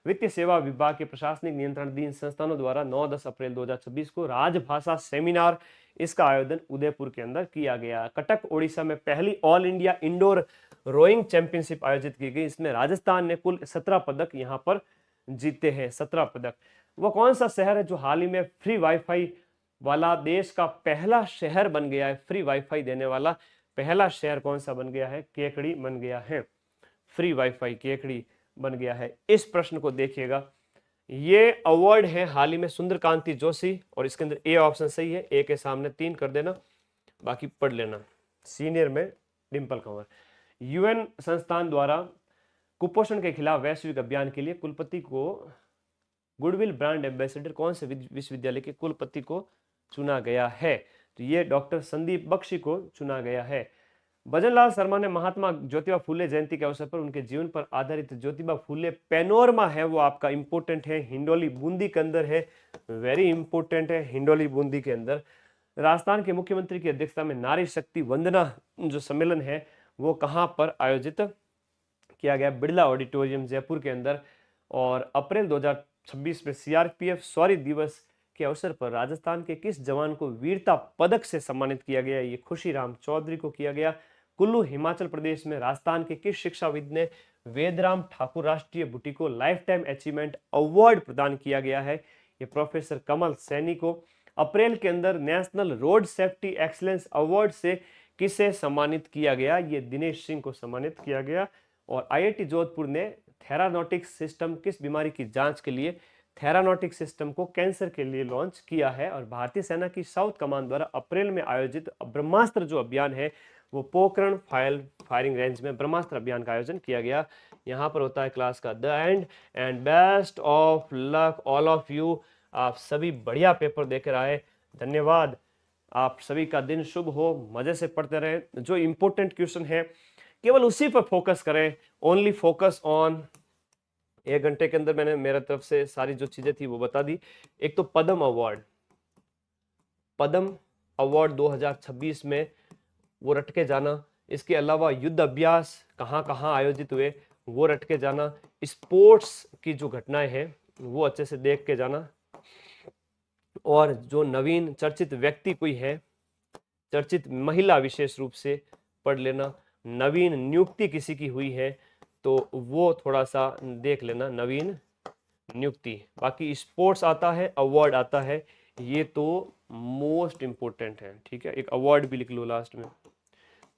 वित्तीय सेवा विभाग के प्रशासनिक नियंत्रणाधीन संस्थानों द्वारा 9-10 अप्रैल 2026 को राजभाषा सेमिनार, इसका आयोजन उदयपुर के अंदर किया गया। कटक ओडिशा में पहली all India indoor rowing championship आयोजित की गई। इसमें राजस्थान ने कुल 17 पदक यहां पर जीते हैं, 17 पदक। वो कौन सा शहर है जो हाल ही में फ्री वाईफाई वाला देश का पहला शहर बन गया है? फ्री वाईफाई देने वाला पहला शहर कौन सा बन गया है? केकड़ी बन गया है। फ्री वाईफाई केकड़ी बन गया है। इस प्रश्न को देखिएगा, ये अवार्ड है हाल ही में सुंदर कांति जोशी, और इसके अंदर ए ऑप्शन सही है। ए के सामने 3 कर देना, बाकी पढ़ लेना। सीनियर में डिंपल कंवर। यूएन संस्थान द्वारा कुपोषण के खिलाफ वैश्विक अभियान के लिए कुलपति को गुडविल ब्रांड एम्बेसडर कौन से विश्वविद्यालय के कुलपति को चुना गया है? तो ये डॉक्टर संदीप बख्शी को चुना गया है। भजनलाल शर्मा ने महात्मा ज्योतिबा फूले जयंती के अवसर पर उनके जीवन पर आधारित ज्योतिबा फूले पैनोरमा है वो आपका इंपोर्टेंट है, हिंडोली बूंदी के अंदर है। वेरी इंपोर्टेंट है, हिंडोली बूंदी के अंदर। राजस्थान के मुख्यमंत्री की अध्यक्षता में नारी शक्ति वंदना जो सम्मेलन है वो कहां पर आयोजित किया गया? बिड़ला ऑडिटोरियम जयपुर के अंदर। और अप्रैल 2026 में सीआरपीएफ शौर्य दिवस के अवसर पर राजस्थान के किस जवान को वीरता पदक से सम्मानित किया गया? ये खुशीराम चौधरी को किया गया। कुल्लू हिमाचल प्रदेश में राजस्थान के किस शिक्षाविद ने वेदराम ठाकुर राष्ट्रीय बुटी को लाइफ टाइम अचीवमेंट अवार्ड प्रदान किया गया है? ये प्रोफेसर कमल सैनी को। अप्रैल के अंदर national road safety excellence award से किसे सम्मानित किया गया? ये दिनेश सिंह को सम्मानित किया गया। और आईआईटी जोधपुर ने थेरानॉटिक्स सिस्टम किस बीमारी की जांच के लिए? थेरानॉटिक्स सिस्टम को कैंसर के लिए लॉन्च किया है। और भारतीय सेना की साउथ कमान द्वारा अप्रैल में आयोजित ब्रह्मास्त्र जो अभियान है वो पोखरण फायरिंग रेंज में ब्रह्मास्त्र अभियान का आयोजन किया गया। यहाँ पर होता है क्लास का the end and best of luck all of you. आप सभी बढ़िया पेपर देकर आए, धन्यवाद। आप सभी का दिन शुभ हो, मजे से पढ़ते रहे। जो इंपॉर्टेंट क्वेश्चन है केवल उसी पर फोकस करें, ओनली फोकस ऑन। 1 घंटे के अंदर मैंने मेरे तरफ से सारी जो चीजें थी वो बता दी। एक तो पद्म अवार्ड 2026 में वो रट के जाना। इसके अलावा युद्ध अभ्यास कहाँ कहाँ आयोजित हुए वो रट के जाना। स्पोर्ट्स की जो घटनाएं हैं वो अच्छे से देख के जाना। और जो नवीन चर्चित व्यक्ति कोई है, चर्चित महिला विशेष रूप से पढ़ लेना। नवीन नियुक्ति किसी की हुई है तो वो थोड़ा सा देख लेना, नवीन नियुक्ति। बाकी स्पोर्ट्स आता है, अवार्ड आता है, ये तो मोस्ट इंपोर्टेंट है। ठीक है, एक अवार्ड भी लिख लो लास्ट में,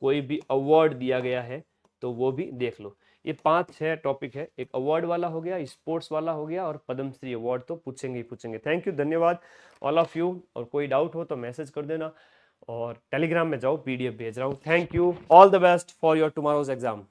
कोई भी अवार्ड दिया गया है तो वो भी देख लो। ये 5-6 टॉपिक है, एक अवार्ड वाला हो गया, स्पोर्ट्स वाला हो गया, और पद्मश्री अवार्ड तो पूछेंगे ही पूछेंगे। थैंक यू, धन्यवाद ऑल ऑफ यू। और कोई डाउट हो तो मैसेज कर देना, और टेलीग्राम में जाओ, पीडीएफ भेज रहा हूँ। Thank you, all the best for your tomorrow's exam.